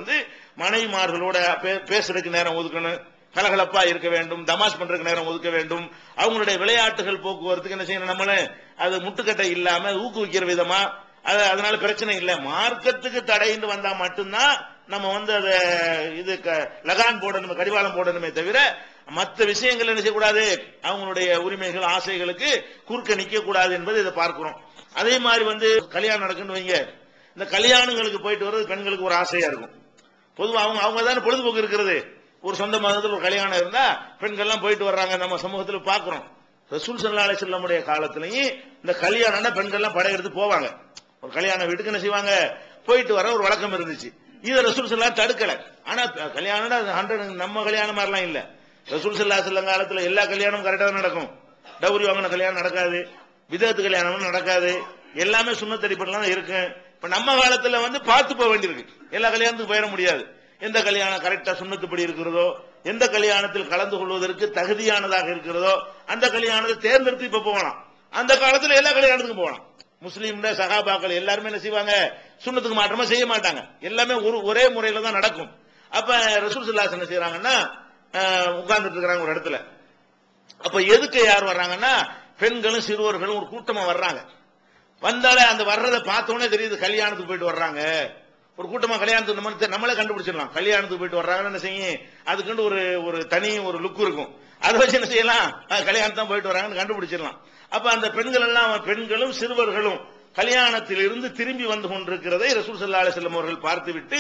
[SPEAKER 2] மனைவிமார்களோட பேசுறதுக்கு நேரம் ஒதுக்கணும், கலகலப்பா இருக்க வேண்டும், தமாஷ் பண்றதுக்கு நேரம் ஒதுக்க வேண்டும். அவங்களுடைய விளையாட்டுகள் போக்குவரத்துக்கு என்ன செய்யணும், நம்மள அது முட்டுக்கட்டை இல்லாம ஊக்குவிக்கிற விதமா, அதனால பிரச்சனை இல்லை. மார்க்கத்துக்கு தடைந்து வந்தா மட்டும்தான் நம்ம அத இது லகான் போடணும், கடிவாளம் போடணுமே தவிர மற்ற விஷயங்கள் என்ன செய்யக்கூடாது, அவங்களுடைய உரிமைகள் ஆசைகளுக்கு குறுக்க நிக்க கூடாது என்பது இதை பார்க்கிறோம். அதே மாதிரி கல்யாணம் நடக்குன்னு வைங்க, இந்த கல்யாணங்களுக்கு போயிட்டு வர்றது பெண்களுக்கு ஒரு ஆசையா இருக்கும். பொதுவாக அவங்க தானே பொழுதுபோக்கு இருக்கிறது. ஒரு சொந்த மதத்தில் ஒரு கல்யாணம் இருந்தா பெண்கள்லாம் போயிட்டு வர்றாங்க, நம்ம சமூகத்தில் பார்க்கிறோம். ரசூல் ஸல்லல்லாஹு அலைஹி வஸல்லம் காலத்திலையும் இந்த கல்யாணம்னா பெண்கள்லாம் படையெடுத்து போவாங்க. ஒரு கல்யாண வீட்டுக்கு என்ன செய்வாங்க, போயிட்டு வர ஒரு வழக்கம் இருந்துச்சு. இதை ரசூல் ஸல்லல்லாஹு தடுக்கல. ஆனா கல்யாணம்னா 100 நம்ம கல்யாணம் மாதிரிலாம் இல்ல. ரசூல் ஸல்லல்லாஹு அலைஹி வஸல்லம் காலத்துல எல்லா கல்யாணமும் கரெக்டா தான் நடக்கும். டவுரி வாங்கின கல்யாணம் நடக்காது, விதத்து கல்யாணம் நடக்காது, எல்லாமே சுன்னத் அடிப்படையில தான் இருக்கு. இப்ப நம்ம காலத்துல பார்த்து போக வேண்டியிருக்கு. எல்லா கல்யாணத்துக்கும் போயிட முடியாது. எந்த கல்யாணம் கரெக்டா சுன்னத்துப்படி இருக்கிறதோ, எந்த கல்யாணத்தில் கலந்து கொள்வதற்கு தகுதியானதாக இருக்கிறதோ அந்த கல்யாணத்தை தேர்ந்தெடுத்து இப்ப போகலாம். அந்த காலத்துல எல்லா கல்யாணத்துக்கும் போகலாம். முஸ்லீம் சஹாபாக்கள் எல்லாருமே என்ன செய்வாங்க, சுன்னத்துக்கு மாற்றமா செய்ய மாட்டாங்க, எல்லாமே ஒரே முறையில தான் நடக்கும். அப்ப ரசூல் ஸல்லல்லாஹு அலைஹி வஸல்லம் என்ன செய்யறாங்கன்னா, உட்கார்ந்துட்டு இருக்காங்க ஒரு இடத்துல. அப்ப எதுக்கு யார் வர்றாங்கன்னா, பெண்களும் சிறுவர்களும் ஒரு கூட்டமா வர்றாங்க. வந்தாலே அந்த வர்றதை பார்த்தோன்னே தெரியுது கல்யாணத்துக்கு போயிட்டு வர்றாங்க. ஒரு கூட்டமா கல்யாணத்துக்கு நம்மளே கண்டுபிடிச்சிடலாம், கல்யாணத்துக்கு போயிட்டு வர்றாங்கன்னு என்ன செய்யும், அதுக்குன்னு ஒரு தனி ஒரு லுக் இருக்கும். அதை வச்சு என்ன செய்யலாம், கல்யாணத்தான் போயிட்டு வர்றாங்கன்னு கண்டுபிடிச்சிடலாம். அப்ப அந்த பெண்கள் எல்லாம், பெண்களும் சிறுவர்களும் கல்யாணத்தில் இருந்து திரும்பி வந்து கொண்டிருக்கிறதை ரசூல் ஸல்லல்லாஹு அலைஹி வஸல்லம் அவர்கள் பார்த்துவிட்டு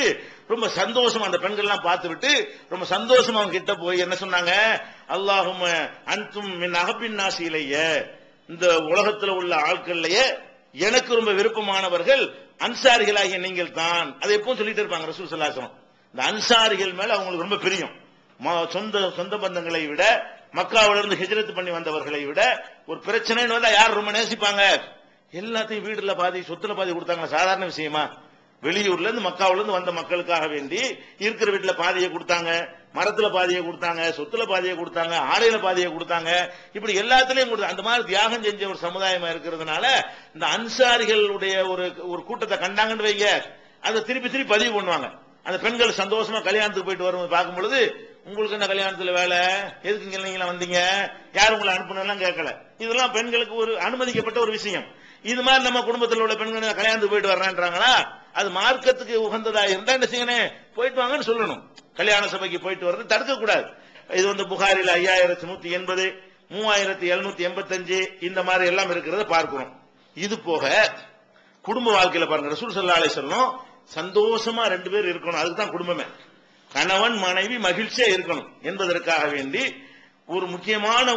[SPEAKER 2] ரொம்ப சந்தோஷம், அந்த பெண்கள் எல்லாம் பார்த்துவிட்டு ரொம்ப சந்தோஷமா அவங்க கிட்ட போய் என்ன சொன்னாங்க, அல்லாஹும்ம அன்தும் மின் அஹப்பின் நாஸி இலைய, இந்த உலகத்தில் உள்ள ஆட்கள்லயே எனக்கு ரொம்ப விருப்பமானவர்கள் அன்சாரிகளாகிய நீங்கள் தான். அதை எப்பவும் சொல்லிட்டு இருப்பாங்க ரசூல் ஸல்லல்லாஹு அலைஹி வஸல்லம். இந்த அன்சாரிகள் மேல அவங்களுக்கு ரொம்ப பிரியம். சொந்த பந்தங்களை விட, மக்காவிலிருந்து ஹிஜ்ரத் பண்ணி வந்தவர்களை விட ஒரு பிரச்சனைன்னு வந்தா யார் ரொம்ப நேசிப்பாங்க? எல்லாத்தையும் வீடுல பாதி சொத்துல பாதி கொடுத்தாங்க, சாதாரண விஷயமா? வெளியூர்ல இருந்து மக்காவில இருந்து வந்த மக்களுக்காக வேண்டி இருக்கிற வீட்டுல பாதியை கொடுத்தாங்க, மரத்துல பாதியை கொடுத்தாங்க, சொத்துல பாதியை கொடுத்தாங்க, ஆடையில பாதியை கொடுத்தாங்க, இப்படி எல்லாத்திலையும் கொடுத்தாங்க. அந்த மாதிரி தியாகம் செஞ்ச ஒரு சமுதாயமா இருக்கிறதுனால இந்த அன்சாரிகளுடைய ஒரு கூட்டத்தை கண்டாங்கன்னு வைங்க, அதை திருப்பி பதிவு பண்ணுவாங்க. அந்த பெண்கள் சந்தோஷமா கல்யாணத்துக்கு போயிட்டு வரும்போது பார்க்கும் பொழுது, உங்களுக்கு என்ன கல்யாணத்துல வேலை, எதுக்கு நீங்க வந்தீங்க, யார் உங்களை அனுப்புனெல்லாம் கேட்கல. இதெல்லாம் பெண்களுக்கு ஒரு அனுமதிக்கப்பட்ட ஒரு விஷயம். இது மாதிரி நம்ம குடும்பத்தில் உள்ள பெண்கள் கல்யாணத்துக்கு போயிட்டு வர்றான்றாங்களா, அது மார்க்கத்துக்கு உகந்ததா இருந்தா என்ன செய்யணும், போயிட்டு வாங்கன்னு சொல்லணும். கல்யாண சபைக்கு போயிட்டு வர்றது தடுக்க கூடாது. இது புகாரில 5180, 3785 இந்த மாதிரி எல்லாம் இருக்கிறத பார்க்கிறோம். இது போக குடும்ப வாழ்க்கையில பாருங்க, ரசூல் ஸல்லல்லாஹு அலைஹி வஸல்லம் சந்தோஷமா 2 பேர் இருக்கணும், அதுதான் குடும்பமே. கணவன் மனைவி மகிழ்ச்சியா இருக்கணும் என்பதற்காக வேண்டி ஒரு முக்கியமான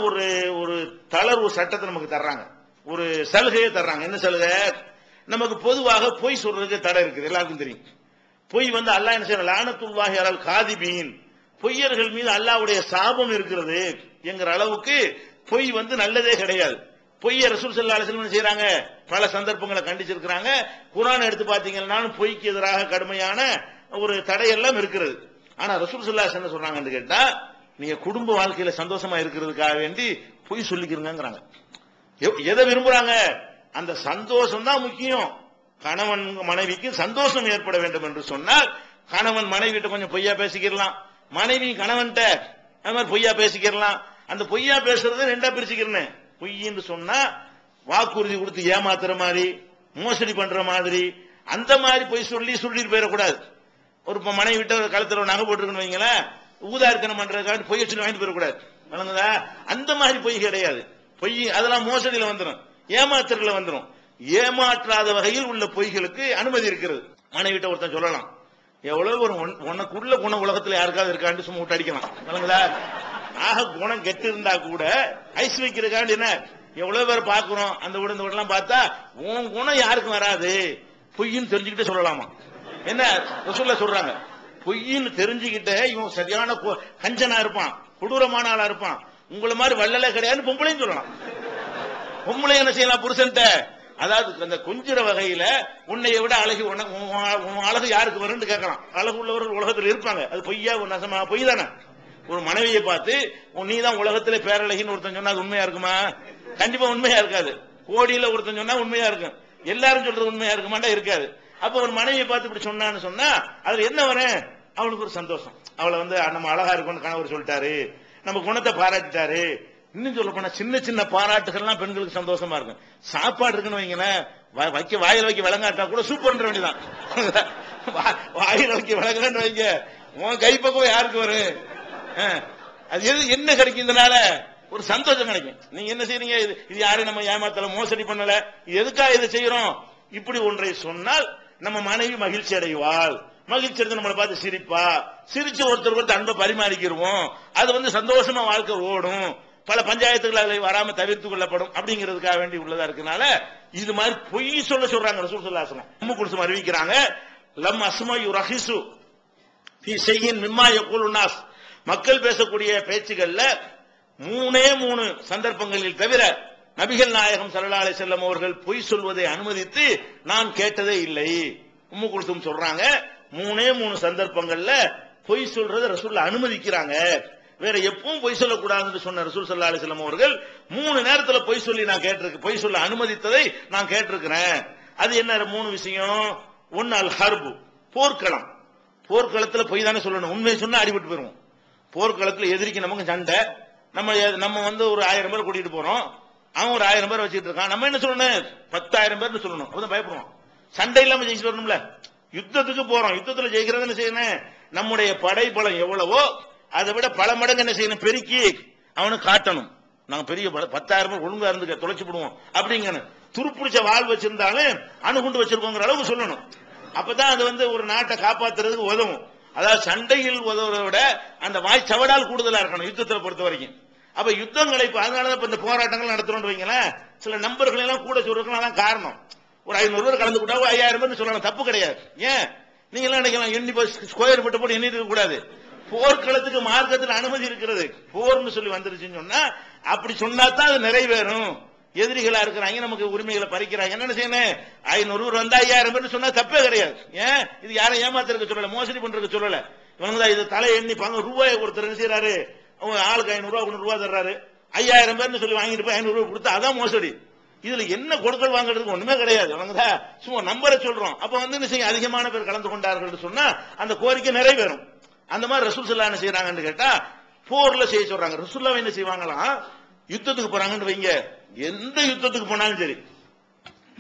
[SPEAKER 2] ஒரு தளர்வு சட்டத்தை நமக்கு தர்றாங்க, ஒரு சலுகையை தர்றாங்க. என்ன சலுகை? நமக்கு பொதுவாக பொய் சொல்றதுக்கு தடை இருக்குது, எல்லாருக்கும் தெரியும். பொய் அல்லாஹ் என்ன செய்யறான், லானத்துல்லாஹி அலல் காதிபீன், பொய்யர்கள் மீது அல்லாஹ்வுடைய சாபம் இருக்கிறது என்கிற அளவுக்கு பொய் நல்லதே கிடையாது. பொய்ய ரசூல் ஸல்லல்லாஹு அலைஹி வஸல்லம் செய்யறாங்க, பல சந்தர்ப்பங்களை கண்டிச்சிருக்கிறாங்க. குர்ஆன் எடுத்து பாத்தீங்கன்னா பொய்க்கு எதிராக கடுமையான ஒரு தடையெல்லாம் இருக்கிறது. ஆனா ரசூல் ஸல்லல்லாஹு அலைஹி வஸல்லம் என்ன சொல்றாங்கன்னு கேட்டா, நீங்க குடும்ப வாழ்க்கையில சந்தோஷமா இருக்கிறதுக்காக வேண்டி பொய் சொல்லிக்கிறீங்கிறாங்க. எதை விரும்புறாங்க? அந்த சந்தோஷம் தான் முக்கியம். கணவன் மனைவிக்கு சந்தோஷம் ஏற்பட வேண்டும் என்று சொன்னால் கணவன் மனைவிட்ட கொஞ்சம் பொய்யா பேசிக்கிறலாம், மனைவி கணவன்கிட்ட அது மாதிரி பொய்யா பேசிக்கிறலாம். அந்த பொய்யா பேசுறத 2ஆ பிரிச்சுக்கிறேன். பொய்ன்னு சொன்னா வாக்குறுதி கொடுத்து ஏமாத்துற மாதிரி, மோசடி பண்ற மாதிரி, அந்த மாதிரி பொய் சொல்லிட்டு போயிடக்கூடாது. ஒரு மனைவி விட்ட கழுத்துல நகை போட்டுருக்குன்னு வைங்களேன், ஊதா இருக்கணும் பண்றதுக்காக பொய்ய சொல்லி வாங்கிட்டு போயிடக்கூடாது. வழங்குதா? அந்த மாதிரி பொய் கிடையாது. பொய் அதெல்லாம் மோசடியில வந்துடும், ஏமாத்துறதுல வந்துடும். ஏமாற்றாத வகையில் உள்ள பொய்களுக்கு அனுமதி இருக்கிறது. மனைவிட்ட ஒருத்தன் சொல்லலாம், எவ்வளவு ஒரு உனக்குள்ள குணம் உலகத்துல யாருக்காவது இருக்கான்னு சும்மா விட்டு அடிக்கலாம். வழங்குதா? ஆக குணம் கெட்டு இருந்தா கூட ஐஸ் வைக்கிறதுக்காண்டி என்ன எவ்வளவு பேர் பாக்குறோம், அந்த வீடு இந்த வீடெல்லாம் பார்த்தா உன் குணம் யாருக்கும் வராது, பொய்ன்னு தெரிஞ்சுக்கிட்டே சொல்லலாமா? என்ன ரசூலுல்லாஹ் சொல்றாங்க, பொய்ன்னு தெரிஞ்சுக்கிட்ட இவன் சரியான கஞ்சனா இருப்பான், கொடூரமான ஆளா இருப்பான், உங்களை மாதிரி வள்ளலே கிடையாது பொம்பளையும் சொல்லலாம். பொம்பளை என்ன செய்யலாம் புருஷன்ட்ட, அதாவது அந்த கொஞ்சிற வகையில உன்னைய விட அழகு உன் அழகு யாருக்கு வரும்னு கேட்கலாம். அழகு உள்ளவர்கள் உலகத்தில் இருப்பாங்க, அது பொய்யா நசமா? பொய் தானே. ஒரு மனைவியை பார்த்து நீ தான் உலகத்திலே பேரழகின்னு ஒருத்தன் சொன்னா அது உண்மையா இருக்குமா? கண்டிப்பா உண்மையா இருக்காது. கோடியில ஒருத்தன் சொன்னா உண்மையா இருக்கும், எல்லாரும் சொல்றது உண்மையா இருக்குமாண்டா இருக்காது. அப்ப ஒரு மனைவியை பார்த்து இப்படி சொன்னான்னு சொன்னா அதுல என்ன வரும்? அவளுக்கு ஒரு சந்தோஷம். அவளை நம்ம அழகா இருக்கும்னு கணவர் சொல்லிட்டாரு, நம்ம குணத்தை பாராட்டிட்டாரு. இன்னும் சொல்ல போனா சின்ன சின்ன பாராட்டுகள்லாம் பெண்களுக்கு சந்தோஷமா இருக்கும். சாப்பாடு இருக்குன்னு வைங்களேன், வாயில வைக்க விளங்காட்டா கூட சூப்பர்ன்ற வேண்டியதான். வாயில வைக்க விளங்கலன்னு வைங்க, உன் கைப்பக்கம் யாருக்கு வரும்? அது என்ன கிடைக்குதுனால ஒரு சந்தோஷம் கிடைக்கும். நீங்க என்ன செய்றீங்க, இது யாரும் நம்ம ஏமாத்தல, மோசடி பண்ணல, எதுக்காக இதை செய்யறோம்? இப்படி ஒன்றை சொன்னால் நம்ம மனைவி மகிழ்ச்சி அடைவாள். மகிழ்ச்சி அடைந்து நம்மளை பார்த்து சிரிப்பா, சிரிச்சு ஒருத்தருக்கு அன்பை பரிமாறிக்கிடுவோம். அது சந்தோஷமா வாழ்க்கை ஓடும். பல பஞ்சாயத்துகள் அதில் வராம தவிர்த்து கொள்ளப்படும் அப்படிங்கிறதுக்காக வேண்டி உள்ளதா இருக்கனால இது மாதிரி பொய் சொல்றாங்க ரசூல் ஸல்லல்லாஹு அலைஹி வஸல்லம். உம்மு குல்சும் அறிவிக்கிறாங்க, லம் அஸ்மாயு ரஹிசு ஃபீ ஷைஇன் மிம்மா யகூலுன் நாஸ், மக்கள் பேசக்கூடிய பேச்சுகள்ல 3 சந்தர்ப்பங்களில் தவிர நபிகள் நாயகம் ஸல்லல்லாஹு அலைஹி வஸல்லம் அவர்கள் பொய் சொல்வதை அனுமதித்து நான் கேட்டதே இல்லை. உம்மு குல்சும் சொல்றாங்க, 3 சந்தர்ப்பங்கள்ல பொய் சொல்றதை ரசூலுல்லாஹ் அனுமதிக்கிறாங்க. வேற எப்பவும் பொய் சொல்லக்கூடாதுன்னு சொன்ன ரசூல் ஸல்லல்லாஹு அலைஹி வஸல்லம் அவர்கள் 3 நேரத்துல பொய் சொல்லி நான் கேட்டிருக்கேன், பொய் சொல்ல அனுமதித்ததை நான் கேட்டிருக்கிறேன். அது என்ன 3 விஷயம்? ஒன்னு அல் ஹர்பு, போர்க்களம். போர்க்களத்துல பொய் தானே சொல்லணும், உண்மையை சொன்னா அடிபட்டு போயிருவோம். போர்க்களத்துல எதிரிக்கு நமக்கு சண்டை, நம்ம வந்து ஒரு 1000 பேர் கூட்டிட்டு போறோம், அவன் ஒரு 1000 பேர் வச்சுட்டு இருக்கான், நம்ம என்ன சொல்லணும்? 10,000 பேர்னு சொல்லணும். அப்பதான் பயப்படுவோம். சண்டை இல்லாம ஜெயிச்சு வரணும்ல. யுத்தத்துக்கு போறோம், யுத்தத்துல ஜெயிக்கிறது என்ன செய்யணும்? நம்முடைய படை பலம் எவ்வளவோ அதை விட பல மடங்கு என்ன செய்யணும்? பெருக்கி அவனுக்கு காட்டணும். நாங்க பெரிய 10,000 பேர் ஒழுங்கா இருந்து தொலைச்சு விடுவோம் அப்படிங்கன்னு. துருப்பிடிச்ச வாழ் வச்சிருந்தாலும் அணுகுண்டு வச்சிருக்கோங்கிற அளவுக்கு சொல்லணும். அப்பதான் அது வந்து ஒரு நாட்டை காப்பாத்துறதுக்கு உதவும். அதாவது சண்டையில் உதவுறத விட அந்த வாய் சவடால் கூடுதலா இருக்கணும் யுத்தத்தை பொறுத்த வரைக்கும். அப்ப யுத்தங்களை அதனாலதான் இந்த போராட்டங்கள் நடத்துறோம் வைங்களேன். சில நம்பர்களை எல்லாம் கூட சொல்றதுக்கு காரணம். ஒரு 500 பேர் கலந்து கூட்டா 5000 பேர் சொல்லலாம், தப்பு கிடையாது. ஏன் நீங்க எல்லாம் நினைக்கலாம் எண்ணி ஸ்கொயர் போட்டு போட்டு எண்ணிட்டு இருக்க கூடாது. போர்க்களத்துக்கு மார்க்கத்தில் அனுமதி இருக்கிறது. போர்னு சொல்லி வந்துருச்சுன்னு சொன்னா அப்படி சொன்னா தான் அது நிறைவேறும். எதிரிகளா இருக்கிறாங்க, நமக்கு உரிமைகளை பறிக்கிறாங்க, என்ன செய்யணும்? 500 பேர் வந்தா 5000 பேர் சொன்னா தப்பே கிடையாது. ஏன் இது யாரும் ஏமாத்திருக்க சொல்லல, மோசடி பண்றதுக்கு சொல்லல. இவங்க இது தலை எண்ணிப்பாங்க. ரூபாயை ஒருத்தர் என்ன செய்யறாரு, அவங்க ஆளுக்கு 500 ரூபாய் 300 ரூபாய் தர்றாரு, 5000 பேர்னு சொல்லி வாங்கிட்டு போய் 500 ரூபாய் கொடுத்தா அதான் மோசடி. இதுல என்ன கொடுக்கல் வாங்குறதுக்கு ஒண்ணுமே கிடையாது. சும்மா நம்பரை சொல்றோம். அப்ப வந்து என்ன செய்ய, அதிகமான பேர் கலந்து கொண்டார்கள் சொன்னா அந்த கோரிக்கை நிறைவேறும். அந்த மாதிரி ரசூல் ஸல்லல்லாஹு என்ன செய்யறாங்கன்னு கேட்டா போர்ல செய்ய சொல்றாங்க. ரசூலுல்லாஹ் என்ன செய்வாங்களாம், யுத்தத்துக்கு போறாங்கன்னு வைங்க, எந்த யுத்தத்துக்கு போனாலும் சரி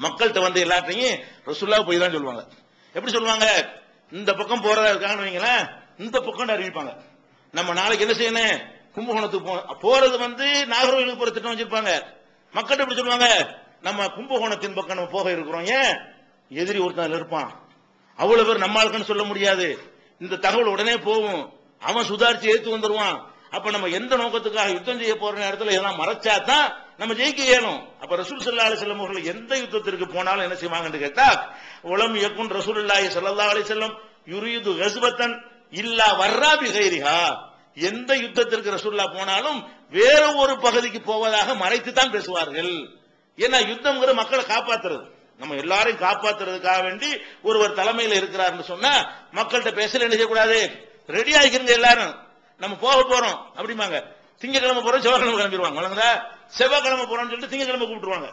[SPEAKER 2] மக்கள்கிட்ட வந்து எல்லாத்தையும் ரசூலுல்லாஹ் போய் தான் சொல்லுவாங்க. எப்படி சொல்லுவாங்க? இந்த பக்கம் போறதா இருக்காங்கன்னு வைங்களேன், இந்த பக்கம் அறிவிப்பாங்க. நம்ம நாளைக்கு என்ன செய்யணும், கும்பகோணத்துக்கு போறது வந்து நாகர்கோவிலுக்கு போற திட்டம் வச்சிருப்பாங்க. மக்கள் எப்படி சொல்லுவாங்க, நம்ம கும்பகோணத்தின் பக்கம் நம்ம போக இருக்கிறோம். ஏன் எதிரி ஒருத்தன் இருப்பான், அவ்வளவு பேர் நம்ம ஆளுக்குன்னு சொல்ல முடியாது, இந்த தகவல் உடனே போகும், அவன் சுதாரிச்சு ஏத்து வந்துருவான். அப்ப நம்ம எந்த நோக்கத்துக்காக யுத்தம் செய்ய போற நேரத்தில் இதெல்லாம் மறைச்சா தான் நம்ம ஜெயிக்க இயலும். அப்ப ரசூல் ஸல்லல்லாஹு அலைஹி வஸல்லம் அவர்கள் எந்த யுத்தத்திற்கு போனாலும் என்ன செய்வாங்கன்னு கேட்டா, உலம் யகுன் ரசூலுல்லாஹி ஸல்லல்லாஹு அலைஹி வஸல்லம் யுரீது கஸ்பத்தன் இல்லா வர்ரா பிகைரிஹா. எந்த யுத்தத்திற்கு ரசூலுல்லாஹ் போனாலும் வேற ஒரு பகுதிக்கு போவதாக மறைத்து தான் பேசுவார்கள். ஏன்னா யுத்தம்ங்கிற மக்களை காப்பாத்துறது, நம்ம எல்லாரையும் காப்பாத்துறதுக்காக வேண்டி ஒருவர் தலைமையில் இருக்கிறார்னு சொன்னா மக்கள்கிட்ட பேசல என்ன செய்யக்கூடாது, ரெடி ஆகிக்கிறீங்க எல்லாரும், நம்ம போக போறோம் அப்படிமாங்க. திங்கக்கிழமை போறோம், செவ்வாய்க்கிழமை கிளம்பிடுவாங்க. செவ்வாய்க்கிழமை போறோம்னு சொல்லிட்டு திங்கக்கிழமை கூப்பிட்டுருவாங்க.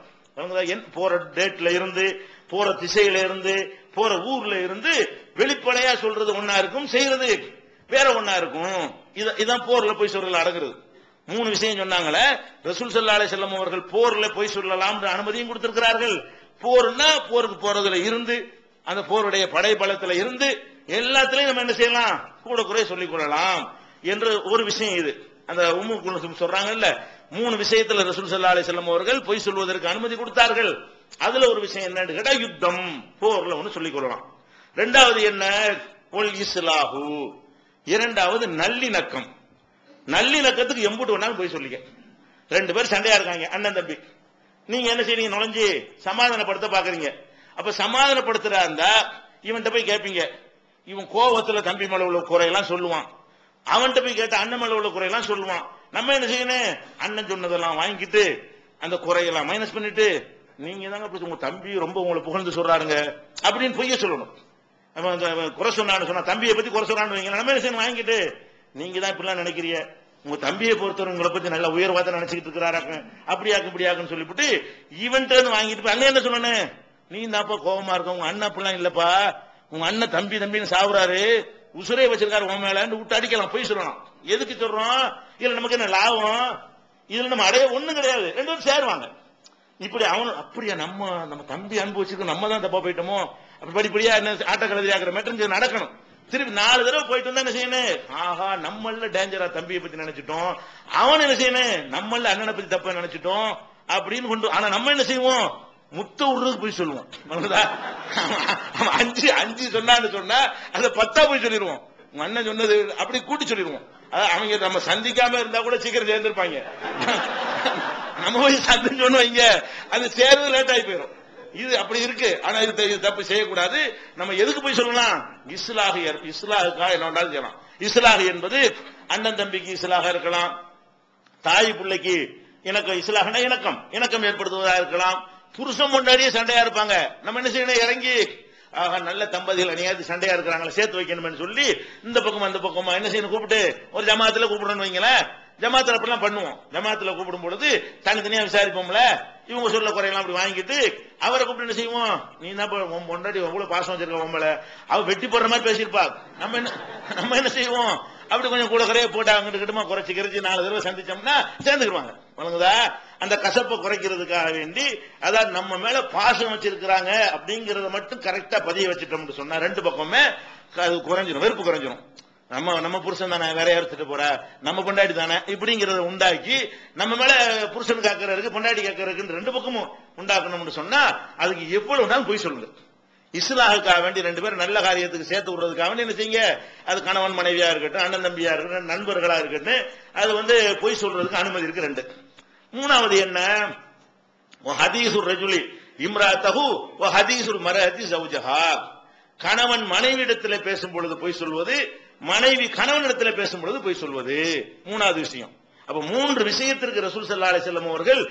[SPEAKER 2] போற டேட்ல இருந்து, போற திசையில இருந்து, போற ஊர்ல இருந்து வெளிப்படையா சொல்றது ஒன்னா இருக்கும், செய்யறது வேற ஒன்னா இருக்கும். இதான் போர்ல போய் சொல்றதுல அடங்குறது. 3 விஷயம் சொன்னாங்களே, ரசூல் ஸல்லல்லாஹு அலைஹி வஸல்லம் அவர்கள் போர்ல போய் சொல்லலாம் அனுமதியும் கொடுத்திருக்கிறார்கள். போர்னா போருக்கு போறதுல இருந்து, அந்த போருடைய படை பலத்துல இருந்து எல்லாத்திலையும் நம்ம என்ன செய்யலாம், கூட குறைய சொல்லிக் கொள்ளலாம் என்ற ஒரு விஷயம். இது அந்த உம்மு குல்சும் சொல்றாங்கல்ல, 3 விஷயத்துல ரசூல் ஸல்லல்லாஹு அலைஹி வஸல்லம் அவர்கள் பொய் சொல்வதற்கு அனுமதி கொடுத்தார்கள். அதுல ஒரு விஷயம் என்னன்னு கேட்டா யுத்தம், போர்ல ஒன்னு சொல்லிக் கொள்ளலாம். 2வது என்ன, ஒல் இஸ்லாஹு, 2வது நல்லிணக்கம். நல்லிணக்கத்துக்கு எம்புட்டு வேணாலும் போய் சொல்லிக்க. 2 பேர் சண்டையா இருக்காங்க, அண்ணன் தம்பி, நீங்க என்ன செய்றீங்க, நுழைஞ்சு சமாதானப்படுத்த பாக்குறீங்க. அப்ப சமாதானப்படுத்துறா இருந்தா இவன்கிட்ட போய் கேட்பீங்க, இவன் கோவத்துல தம்பி மேல உள்ள குறையெல்லாம் சொல்லுவான், அவன்கிட்ட போய் கேட்ட அண்ணன் மேல உள்ள குறையெல்லாம் சொல்லுவான். நம்ம என்ன செய்யணும், அண்ணன் சொன்னதெல்லாம் வாங்கிட்டு அந்த குறையெல்லாம் மைனஸ் பண்ணிட்டு, நீங்க தாங்க உங்க தம்பி ரொம்ப உங்களை புகழ்ந்து சொல்றாருங்க அப்படின்னு பொய்ய சொல்லணும். குறை சொன்னான்னு சொன்னா, தம்பியை பத்தி குறை சொன்னான்னு வைங்க, நம்ம என்ன செய்யணும், வாங்கிட்டு நீங்க தான் இப்படிலாம் நினைக்கிறீங்க, உங்க தம்பியை பொறுத்தவரை உங்களை பத்தி நல்ல உயர்வாத நினைச்சுக்கிட்டு இருக்கிறாராக்க, அப்படியாக்கு இப்படியாக்குன்னு சொல்லிவிட்டு இவன்ட்டு வாங்கிட்டு போய் அண்ணன் என்ன சொல்லணும், நீ தான்ப்பா கோபமா இருக்க, உங்க அண்ணன் அப்படிலாம் இல்லப்பா, உங்க அண்ணன் தம்பி தம்பின்னு சாவுறாரு, உசுரே வச்சிருக்காரு உன் மேல விட்டு அடிக்கலாம், போய் சொல்லலாம். எதுக்கு சொல்றோம், இதுல நமக்கு என்ன லாபம், இதுல நம்ம அடைய ஒண்ணும் கிடையாது, 2 பேரும் சேருவாங்க. இப்படி அவனு அப்படியா, நம்ம தம்பி அனுபவிச்சிருக்க, நம்ம தான் தப்பா போயிட்டோமோ, அப்படி படிப்படியா என்ன ஆட்ட கலதி ஆகிற மேட்டர் நடக்கணும். திருப்பி 4 தடவை போயிட்டு வந்தா என்ன செய்யணும், ஆஹா நம்மள டேஞ்சரா தம்பியை பத்தி நினைச்சிட்டோம், அவன் என்ன செய்யணும், நம்மள அண்ணனை பத்தி தப்பா நினைச்சிட்டோம் அப்படின்னு கொண்டு. ஆனா நம்ம என்ன செய்வோம், முத்த விடுறதுக்கு போய் சொல்லுவோம். அவன் 5 சொன்னான்னு சொன்னா அதை 10 போய் சொல்லிடுவோம். உங்க அண்ணன் சொன்னது அப்படி கூட்டி சொல்லிடுவோம். அவங்க நம்ம சந்திக்காம இருந்தா கூட சீக்கிரம் சேர்ந்திருப்பாங்க, நம்ம போய் சந்திச்சோன்னு வைங்க, அது சேர்றது லேட் ஆகி போயிடும். இது அப்படி இருக்கு. ஆனா இது தப்பு செய்யக்கூடாது. நம்ம எதுக்கு போய் சொல்லலாம், இஸ்லாஹுக்காக என்ன வேண்டாலும் செய்யலாம். இஸ்லாஹ் என்பது அண்ணன் தம்பிக்கு இஸ்லாக இருக்கலாம், தாய் பிள்ளைக்கு இணக்கம், இஸ்லாஹ்னா இணக்கம் ஏற்படுத்துவதா இருக்கலாம், புருஷன் பொண்டாட்டியே சண்டையா இருப்பாங்க, நம்ம என்ன செய்யணும், இறங்கி ஆக நல்ல தம்பதிகள் அணியாவது சண்டையா இருக்கிறாங்களா சேர்த்து வைக்கணும்னு சொல்லி இந்த பக்கம் அந்த பக்கமா என்ன செய்யணும் கூப்பிட்டு ஒரு ஜமாத்துல கூப்பிடணும்னு வைங்களேன். ஜமாத்துல அப்படிலாம் பண்ணுவோம். ஜமாத்துல கூப்பிடும் பொழுது தனித்தனியா விசாரிப்போம்ல. இவங்க சொல்ல குறையெல்லாம் அப்படி வாங்கிட்டு அவரை கூப்பிட்டு என்ன செய்வோம், நீ என்ன பொண்டாட்டி அவ்வளவு பாசம் வச்சிருக்க உங்களை அவ வெட்டி போடுற மாதிரி பேசியிருப்பா, நம்ம என்ன செய்வோம் அப்படி கொஞ்சம் கூட குறைய போட்டு அங்கிட்டு கிட்டமா குறைச்சி கிரைச்சி 4 தடவை சந்திச்சோம்னா சேர்ந்துக்குவாங்க. வணங்குதா? அந்த கசப்பை குறைக்கிறதுக்காக வேண்டி அதாவது நம்ம மேல பாசம் வச்சிருக்கிறாங்க அப்படிங்கறத மட்டும் கரெக்டா பதிய வச்சுட்டோம்னு சொன்னா 2 பக்கமே அது குறைஞ்சிடும், வெறுப்பு குறைஞ்சிடும். நம்ம புருஷன் தானே வேற யாரும் போற, நம்ம பொண்டாட்டி தானே இப்படிங்கறத உண்டாக்கி நம்ம மேல புருஷன் கேட்கறதுக்கு பொண்டாட்டி கேட்கறதுக்கு 2 பக்கமும் உண்டாக்கணும்னு சொன்னா அதுக்கு எவ்வளவு நாள் போய் சொல்லுங்க. இஸ்லாமுக்காக வேண்டி 2 பேரும் நல்ல காரியத்துக்கு சேர்த்து விடுறதுக்காக வேண்டி என்ன செய்யுங்க, அது கணவன் மனைவியா இருக்கட்டும், அண்ணன் தம்பியா இருக்கட்டும், நண்பர்களா இருக்கட்டும், அது போய் சொல்றதுக்கு அனுமதி இருக்கு 2. 3வது என்ன, ஹதீசுர் ரஜுலி இம்ராத்தஹு வ ஹதீசுல் மர்அத்தி ஜௌஜஹா. கணவன் மனைவியிடத்துல பேசும் பொழுது போய் சொல்வது, மனைவி கணவனிடத்துல பேசும் பொழுது போய் சொல்வது 3வது விஷயம். அப்ப 3 விஷயத்திற்கு ரசூல் ஸல்லல்லாஹு அலைஹி வஸல்லம் அவர்கள்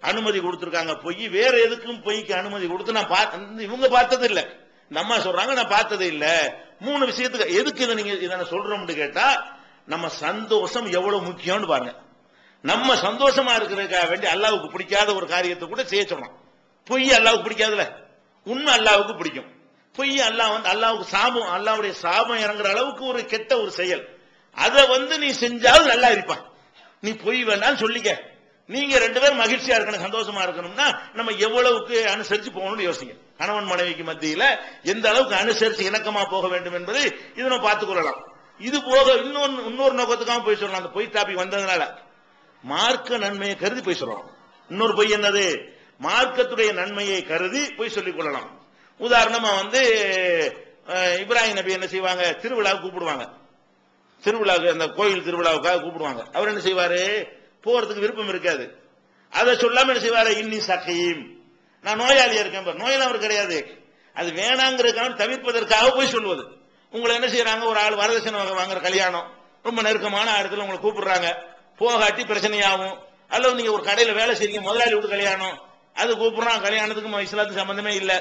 [SPEAKER 2] அனுமதி கொடுத்திருக்காங்க. பொய் வேற எதுக்கும் பொய்க்கு அனுமதி கொடுத்து நான் இவங்க பார்த்தது இல்ல, இந்த அம்மா சொல்றாங்க நான் பார்த்ததே இல்ல. 3 விஷயத்துக்கு எதுக்கு இதை நீங்க இதை சொல்றோம்னு கேட்டா, நம்ம சந்தோஷம் எவ்வளவு முக்கியம்னு பாருங்க. நம்ம சந்தோஷமா இருக்கிறதுக்காக வேண்டி அல்லாஹ்வுக்கு பிடிக்காத ஒரு காரியத்தை கூட செய்ய சொல்றோம். பொய் அல்லாஹ்வுக்கு பிடிக்காதுல, உண்மை அல்லாஹ்வுக்கு பிடிக்கும். பொய் அல்லாஹ்வுக்கு சாபம், அல்லாஹ்வுடைய சாபம் இறங்குற அளவுக்கு ஒரு கெட்ட ஒரு செயல். அதை நீ செஞ்சாலும் நல்லா இருப்பான். நீ பொய் வேண்டாம் சொல்லிக்க. நீங்க 2 பேரும் மகிழ்ச்சியா இருக்கணும், சந்தோஷமா இருக்கணும்னா நம்ம எவ்வளவுக்கு அனுசரிச்சு போகணும்னு யோசிங்க. கணவன் மனைவிக்கு மத்தியில எந்த அளவுக்கு அனுசரிச்சு இணக்கமா போக வேண்டும் என்பது இதை நம்ம பார்த்துக் கொள்ளலாம். இது போக இன்னொரு நோக்கத்துக்காக போய் சொல்லலாம். அந்த பொய் டாபிக் வந்ததுனால மார்க்க நன்மையை கருதி போய் சொல்லலாம். இன்னொரு பொய் என்னது, மார்க்கத்துடைய நன்மையை கருதி போய் சொல்லிக் கொள்ளலாம். உதாரணமா இப்ராஹிம் நபி என்ன செய்வாங்க, திருவிழாவுக்கு கூப்பிடுவாங்க. திருவிழாவுக்கு அந்த கோயில் திருவிழாவுக்காக கூப்பிடுவாங்க. அவர் என்ன செய்வாரு, போறதுக்கு விருப்பம் இருக்காது. அதை சொல்லாம என்ன செய்வாரு, இன்னி சகீம், நான் நோயாளியா இருக்கேன். நோயாளி அவர் கிடையாது, அது வேணாங்கிறதுக்காக தவிர்ப்பதற்காக போய் சொல்வது. உங்களை என்ன செய்யறாங்க, ஒரு ஆள் வரதட்சணை வாங்குற கல்யாணம், ரொம்ப நெருக்கமான இடத்துல உங்களை கூப்பிடுறாங்க, போகாட்டி பிரச்சனையாகும். அல்லது நீங்க ஒரு கடையில வேலை செய்றீங்க, முதலாளி வீட்டு கல்யாணம், அது கூப்பிடுறான், கல்யாணத்துக்கு இஸ்லாத்துக்கு சம்பந்தமே இல்ல,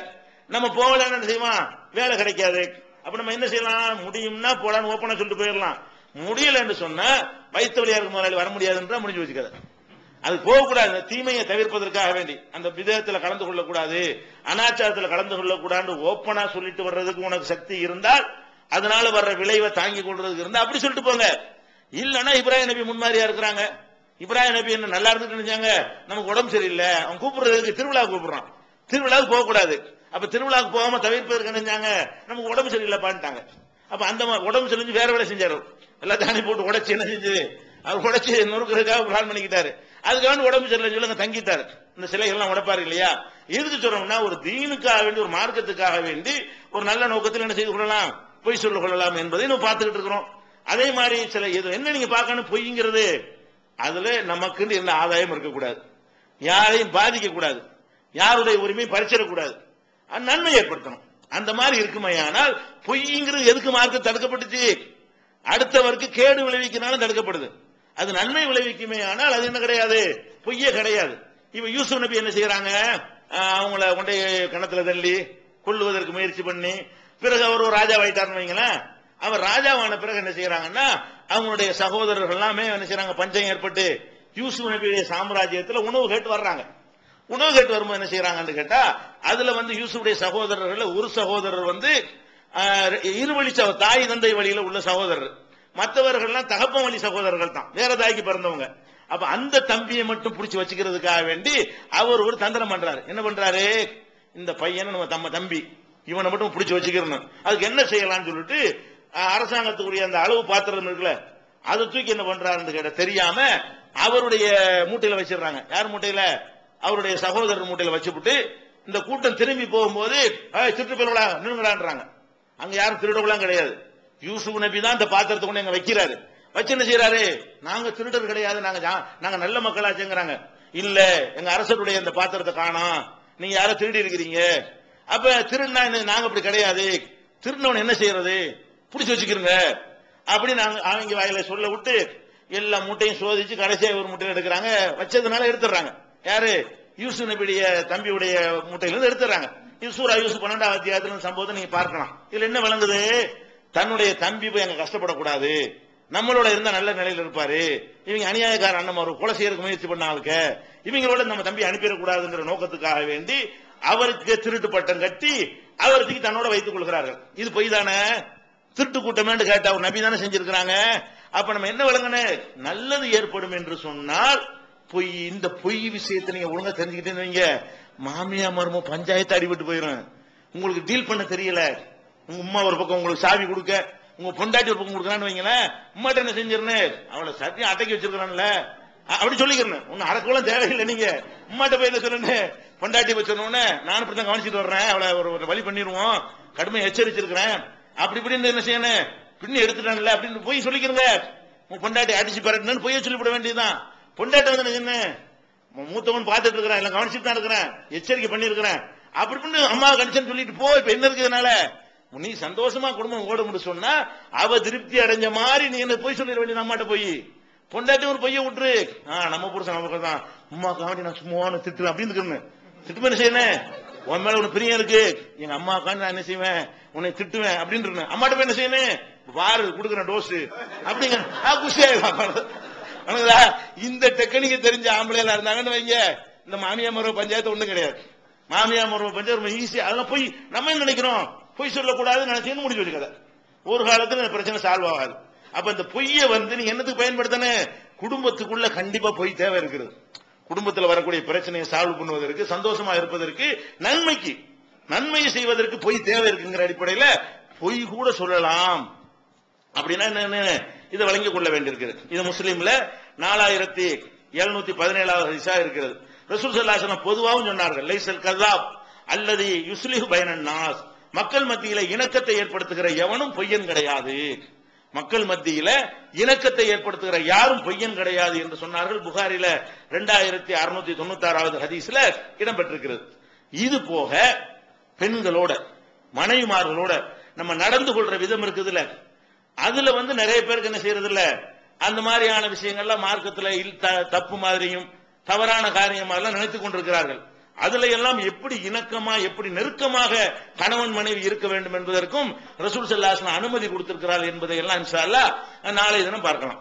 [SPEAKER 2] நம்ம போகலன்னு என்ன செய்வோம், வேலை கிடைக்காது. அப்ப நம்ம என்ன செய்யலாம், முடியும்னா போலான்னு ஓப்பனா சொல்லிட்டு போயிடலாம். முடியல என்று சொன்னா வைத்த வழியா இருக்க முதலாளி வர முடியாதுன்றா முடிஞ்சு வச்சுக்காது. அது போகக்கூடாது. தீமையை தவிர்ப்பதற்காக வேண்டி அந்த விதத்துல கலந்து கொள்ளக்கூடாது, அனாச்சாரத்தில் கலந்து கொள்ளக்கூடாது ஓப்பனா சொல்லிட்டு வர்றதுக்கு உனக்கு சக்தி இருந்தால், அதனால வர்ற விளைவை தாங்கி கொள்றதுக்கு இருந்தா அப்படி சொல்லிட்டு போங்க. இல்லன்னா இப்ராஹிம் நபி முன்மாதிரியா இருக்கிறாங்க. இப்ராஹிம் நபி என்ன நல்லா இருந்துட்டு நினைச்சாங்க, நமக்கு உடம்பு சரியில்லை, அவன் கூப்பிடுறதுக்கு திருவிழாவுக்கு கூப்பிடுறான், திருவிழாவுக்கு போகக்கூடாது. அப்ப திருவிழாவுக்கு போகாம தவிர்ப்பதற்கு நினைச்சாங்க, நமக்கு உடம்பு சரியில்லைப்பான்ட்டாங்க. அப்ப அந்த உடம்பு சரிஞ்சு வேற வேலை செஞ்சாரு, எல்லாத்தையும் தானே போட்டு உடைச்சு என்ன செஞ்சது, அவர் உடைச்சு நொறுக்கிறதுக்காக பிளான் பண்ணிக்கிட்டாரு. அதுக்காக உடம்பு சரியில்லை சொல்லி தங்கிட்டாரு. இந்த சிலைகள்லாம் உடைப்பாரு இல்லையா. எதுக்கு சொல்றோம்னா, ஒரு தீனுக்காக வேண்டி, ஒரு மார்க்கத்துக்காக வேண்டி ஒரு நல்ல நோக்கத்தில் என்ன செய்து கொள்ளலாம், பொய் சொல்ல கொள்ளலாம் என்பதை நம்ம பார்த்துக்கிட்டு இருக்கிறோம். அதே மாதிரி சில என்ன நீங்க பார்க்கணும், பொய்ங்கிறது அதுல நமக்கு எந்த ஆதாயம் இருக்கக்கூடாது, யாரையும் பாதிக்க கூடாது, யாருடைய உரிமையை பறிச்சிடக்கூடாது, நன்மை ஏற்படுத்தணும். அந்த மாதிரி இருக்குமையானால் பொய்ங்கிறது எதுக்கு மார்க்க தடுக்கப்பட்டுச்சு, அடுத்தவருக்கு கேடு விளைவிக்கிறனாலும் தடுக்கப்படுது. அது நன்மை விளைவிக்குமே ஆனால் அது என்ன கிடையாது, பொய்யே கிடையாது. இப்ப யூசுப் நபி என்ன செய்யறாங்க, அவங்கள கொண்டே கணத்துல தள்ளி கொல்லுவதற்கு முயற்சி பண்ணி பிறகு அவர் ஒரு ராஜாவாயிட்டார்னு வைங்களேன். அவர் ராஜாவான பிறகு என்ன செய்யறாங்கன்னா, அவங்களுடைய சகோதரர்கள் எல்லாமே என்ன செய்யறாங்க, பஞ்சம் ஏற்பட்டு யூசுப் நபியுடைய சாம்ராஜ்யத்தில் உணவு கேட்டு வர்றாங்க. உணவு கேட்டு வரும்போது என்ன செய்யறாங்கன்னு கேட்டா, அதுல யூசுஃபுடைய சகோதரர்கள் ஒரு சகோதரர் இருவழி தாய் தந்தை வழியில உள்ள சகோதரர், மற்றவர்கள்லாம் தகப்பன் வழி சகோதரர்கள் தான், வேற தாய்க்கு பிறந்தவங்க. அப்ப அந்த தம்பியை மட்டும் பிடிச்சி வச்சுக்கிறதுக்காக வேண்டி அவர் ஒரு தந்திரம் பண்றாரு. என்ன பண்றாரு, இந்த பையனை நம்ம தம்பி இவனை மட்டும் பிடிச்சி வச்சுக்கிறணும், அதுக்கு என்ன செய்யலாம்னு சொல்லிட்டு அரசாங்கத்துக்குரிய அந்த அளவு பாத்திரம் இருக்குல்ல, அதை தூக்கி என்ன பண்றாருன்னு கேட்ட தெரியாம அவருடைய மூட்டையில வச்சிடறாங்க. யார் மூட்டையில, அவருடைய சகோதரர் மூட்டையில வச்சுவிட்டு இந்த கூட்டம் திரும்பி போகும்போது திருட்டு போயிடா நின்னுங்கடான்றாங்க. அங்க யாரும் திருடலாம் கிடையாது. யூசுப் நபி தான் இந்த பாத்திரத்தை கொண்டு எங்க வைக்கிறாரு. வச்சு என்ன செய்யறாரு, நாங்க திருடர் கிடையாது, நாங்க நல்ல மக்களாச்சுங்கிறாங்க. இல்ல, எங்க அரசருடைய அந்த பாத்திரத்தை காணோம், நீங்க யாரோ திருடி இருக்கிறீங்க. அப்ப திருடினா நாங்க அப்படி கிடையாது, திருடினவன் என்ன செய்யறது, பிடிச்சு வச்சுக்கிறோங்க அப்படி நாங்க அவங்க வாயில சொல்ல விட்டு எல்லா மூட்டையும் சோதிச்சு கடைசியா ஒரு மூட்டையில எடுக்கிறாங்க. வச்சதுனால எடுத்துறாங்க. யாரு, யூசுப் நபியுடைய தம்பியுடைய மூட்டையில இருந்து எடுத்துறாங்க. இது சூரா யூசுப் 12வது அத்தியாயத்துல சம்பவத்தை நீங்க பார்க்கலாம். இதுல என்ன விளங்குது? தன்னுடைய தம்பி போய் அங்க கஷ்டப்படக்கூடாது, நம்மளோட இருந்தா நல்ல நிலையில இருப்பாரு, இவங்க அநியாயக்கார அண்ணன் ஒரு கொலை செய்யறதுக்கு முயற்சி பண்ண ஆளுக்க இவங்களோட நம்ம தம்பி அனுப்பிடக்கூடாதுங்கிற நோக்கத்துக்காக வேண்டி அவருக்கு திருட்டு பட்டம் கட்டி அவருக்கு தன்னோட வைத்துக் கொள்கிறார்கள். இது பொய் தானே? திருட்டு கூட்டமே கேட்ட ஒரு நபி தானே செஞ்சிருக்கிறாங்க. அப்ப நம்ம என்ன விளங்குன, நல்லது ஏற்படும் என்று சொன்னால் பொய். இந்த பொய் விஷயத்தை நீங்க ஒழுங்கா தெரிஞ்சுக்கிட்டே மாமியா மருமோ பஞ்சாயத்து அடிபட்டு போயிடும். உங்களுக்கு டீல் பண்ண தெரியல. உங்க அம்மா ஒரு பக்கம் உங்களுக்கு சாவி கொடுக்க, உங்க பொண்டாட்டி ஒரு பக்கம் கொடுக்கறான்னு வைங்களேன், உம்மாட்ட என்ன செஞ்சிருந்தேன், அவளை சத்தியம் அடக்கி வச்சிருக்கான்ல அப்படி சொல்லிக்கிறேன். ஒன்னும் அடக்கலாம் தேவையில்லை. நீங்க உம்மாட்ட போய் என்ன சொல்லுன்னு பொண்டாட்டி போய் சொன்னோடனே நானும் இப்படிதான் கவனிச்சுட்டு வர்றேன், அவளை ஒரு வழி பண்ணிடுவோம், கடுமையை எச்சரிச்சிருக்கிறேன், அப்படி இப்படின்னு என்ன செய்யணும், பின்னி எடுத்துட்டாங்கல்ல அப்படின்னு போய் சொல்லிக்கிறங்க. உங்க பொண்டாட்டி அடிச்சு பரட்டுன்னு போய் சொல்லிவிட வேண்டியதுதான். பொண்டாட்டி வந்து என்ன மூத்தவன் பார்த்துட்டு இருக்கிறேன், எல்லாம் கவனிச்சுட்டு தான் இருக்கிறேன், எச்சரிக்கை பண்ணிருக்கிறேன், அப்படி பண்ணு அம்மா கணிச்சன்னு சொல்லிட்டு போ. இப்ப என்ன இருக்கிறதுனால நீ சந்தோஷமா குடும்பம் ஓட முடியும் சொன்னா அவ திருப்தி அடைஞ்ச மாதிரி நீ என்ன போய் சொல்லிட வேண்டிய அம்மாட்ட போய். பொண்டாட்டி ஒரு பையன் விட்டுரு, நம்ம புருஷன் நமக்கு தான், அம்மா காண்டி நான் சும்மா திட்டுவேன் அப்படின்னு இருக்கணும். திட்டு என்ன செய்யணும், உன் மேல உனக்கு பிரியம் இருக்கு, எங்க அம்மா காண்டி நான் என்ன செய்வேன், உன்னை திட்டுவேன் அப்படின்னு இருக்கணும். அம்மாட்ட போய் என்ன செய்யணும், வாரு கொடுக்குற டோஸ் அப்படிங்க குஷியா. இந்த டெக்னிக்க தெரிஞ்ச ஆம்பளையா இருந்தாங்கன்னு வைங்க, இந்த மாமியா மருவ பஞ்சாயத்து ஒண்ணும் கிடையாது. மாமியா மருவ பஞ்சாயத்து ரொம்ப ஈஸியா. அதெல்லாம் போய் நம்ம என்ன நினைக்கிறோம், பொய் சொல்லக்கூடாது நினைச்சு முடிஞ்சு வச்சுக்கத, ஒரு காலத்துல இந்த பிரச்சனை சால்வ் ஆகாது. அப்ப இந்த பொய்யை வந்து நீங்க என்னத்துக்கு பயன்படுத்தனே, குடும்பத்துக்குள்ள கண்டிப்பா பொய் தேவை இருக்கிறது. குடும்பத்தில் வரக்கூடிய பிரச்சனையை சால்வ் பண்ணுவதற்கு, சந்தோஷமா இருப்பதற்கு, நன்மைக்கு நன்மை செய்வதற்கு பொய் தேவை இருக்குங்கிற அடிப்படையில பொய் கூட சொல்லலாம். அப்படின்னா என்ன, இதை வழங்கிக் கொள்ள வேண்டியிருக்கிறது. இது முஸ்லீம்ல 4717வது ஹதீஸா இருக்கிறது. ரசூல் ஸல்லல்லாஹு அலைஹி வஸல்லம் பொதுவாகவும் சொன்னார்கள், லைஸல் கஸாப் அல்லது யுஸ்லிஹு பைனன் நாஸ், மக்கள் மத்தியில இணக்கத்தை ஏற்படுத்துகிற எவனும் பொய்யன் கிடையாது. மக்கள் மத்தியில இணக்கத்தை ஏற்படுத்துகிற யாரும் பொய்யன் கிடையாது என்று சொன்னார்கள். புகாரில 2696வது ஹதீஸ்ல இடம்பெற்றிருக்கிறது. இது போக பெண்களோட மனைவிமார்களோட நம்ம நடந்து கொள்ற விதம் இருக்குதுல்ல, அதுல வந்து நிறைய பேருக்கு என்ன செய்யறது இல்ல, அந்த மாதிரியான விஷயங்கள்லாம் மார்க்கத்துல தப்பு மாதிரியும் தவறான காரியமாக நினைத்துக் கொண்டிருக்கிறார்கள். அதுல எல்லாம் எப்படி இணக்கமா எப்படி நெருக்கமாக கணவன் மனைவி இருக்க வேண்டும் என்பதற்கும் ரசூல் ஸல்லல்லாஹு அலைஹி வஸல்லம் அனுமதி கொடுத்திருக்கிறார் என்பதை எல்லாம் இன்ஷா அல்லாஹ் நாளை தினம் பார்க்கலாம்.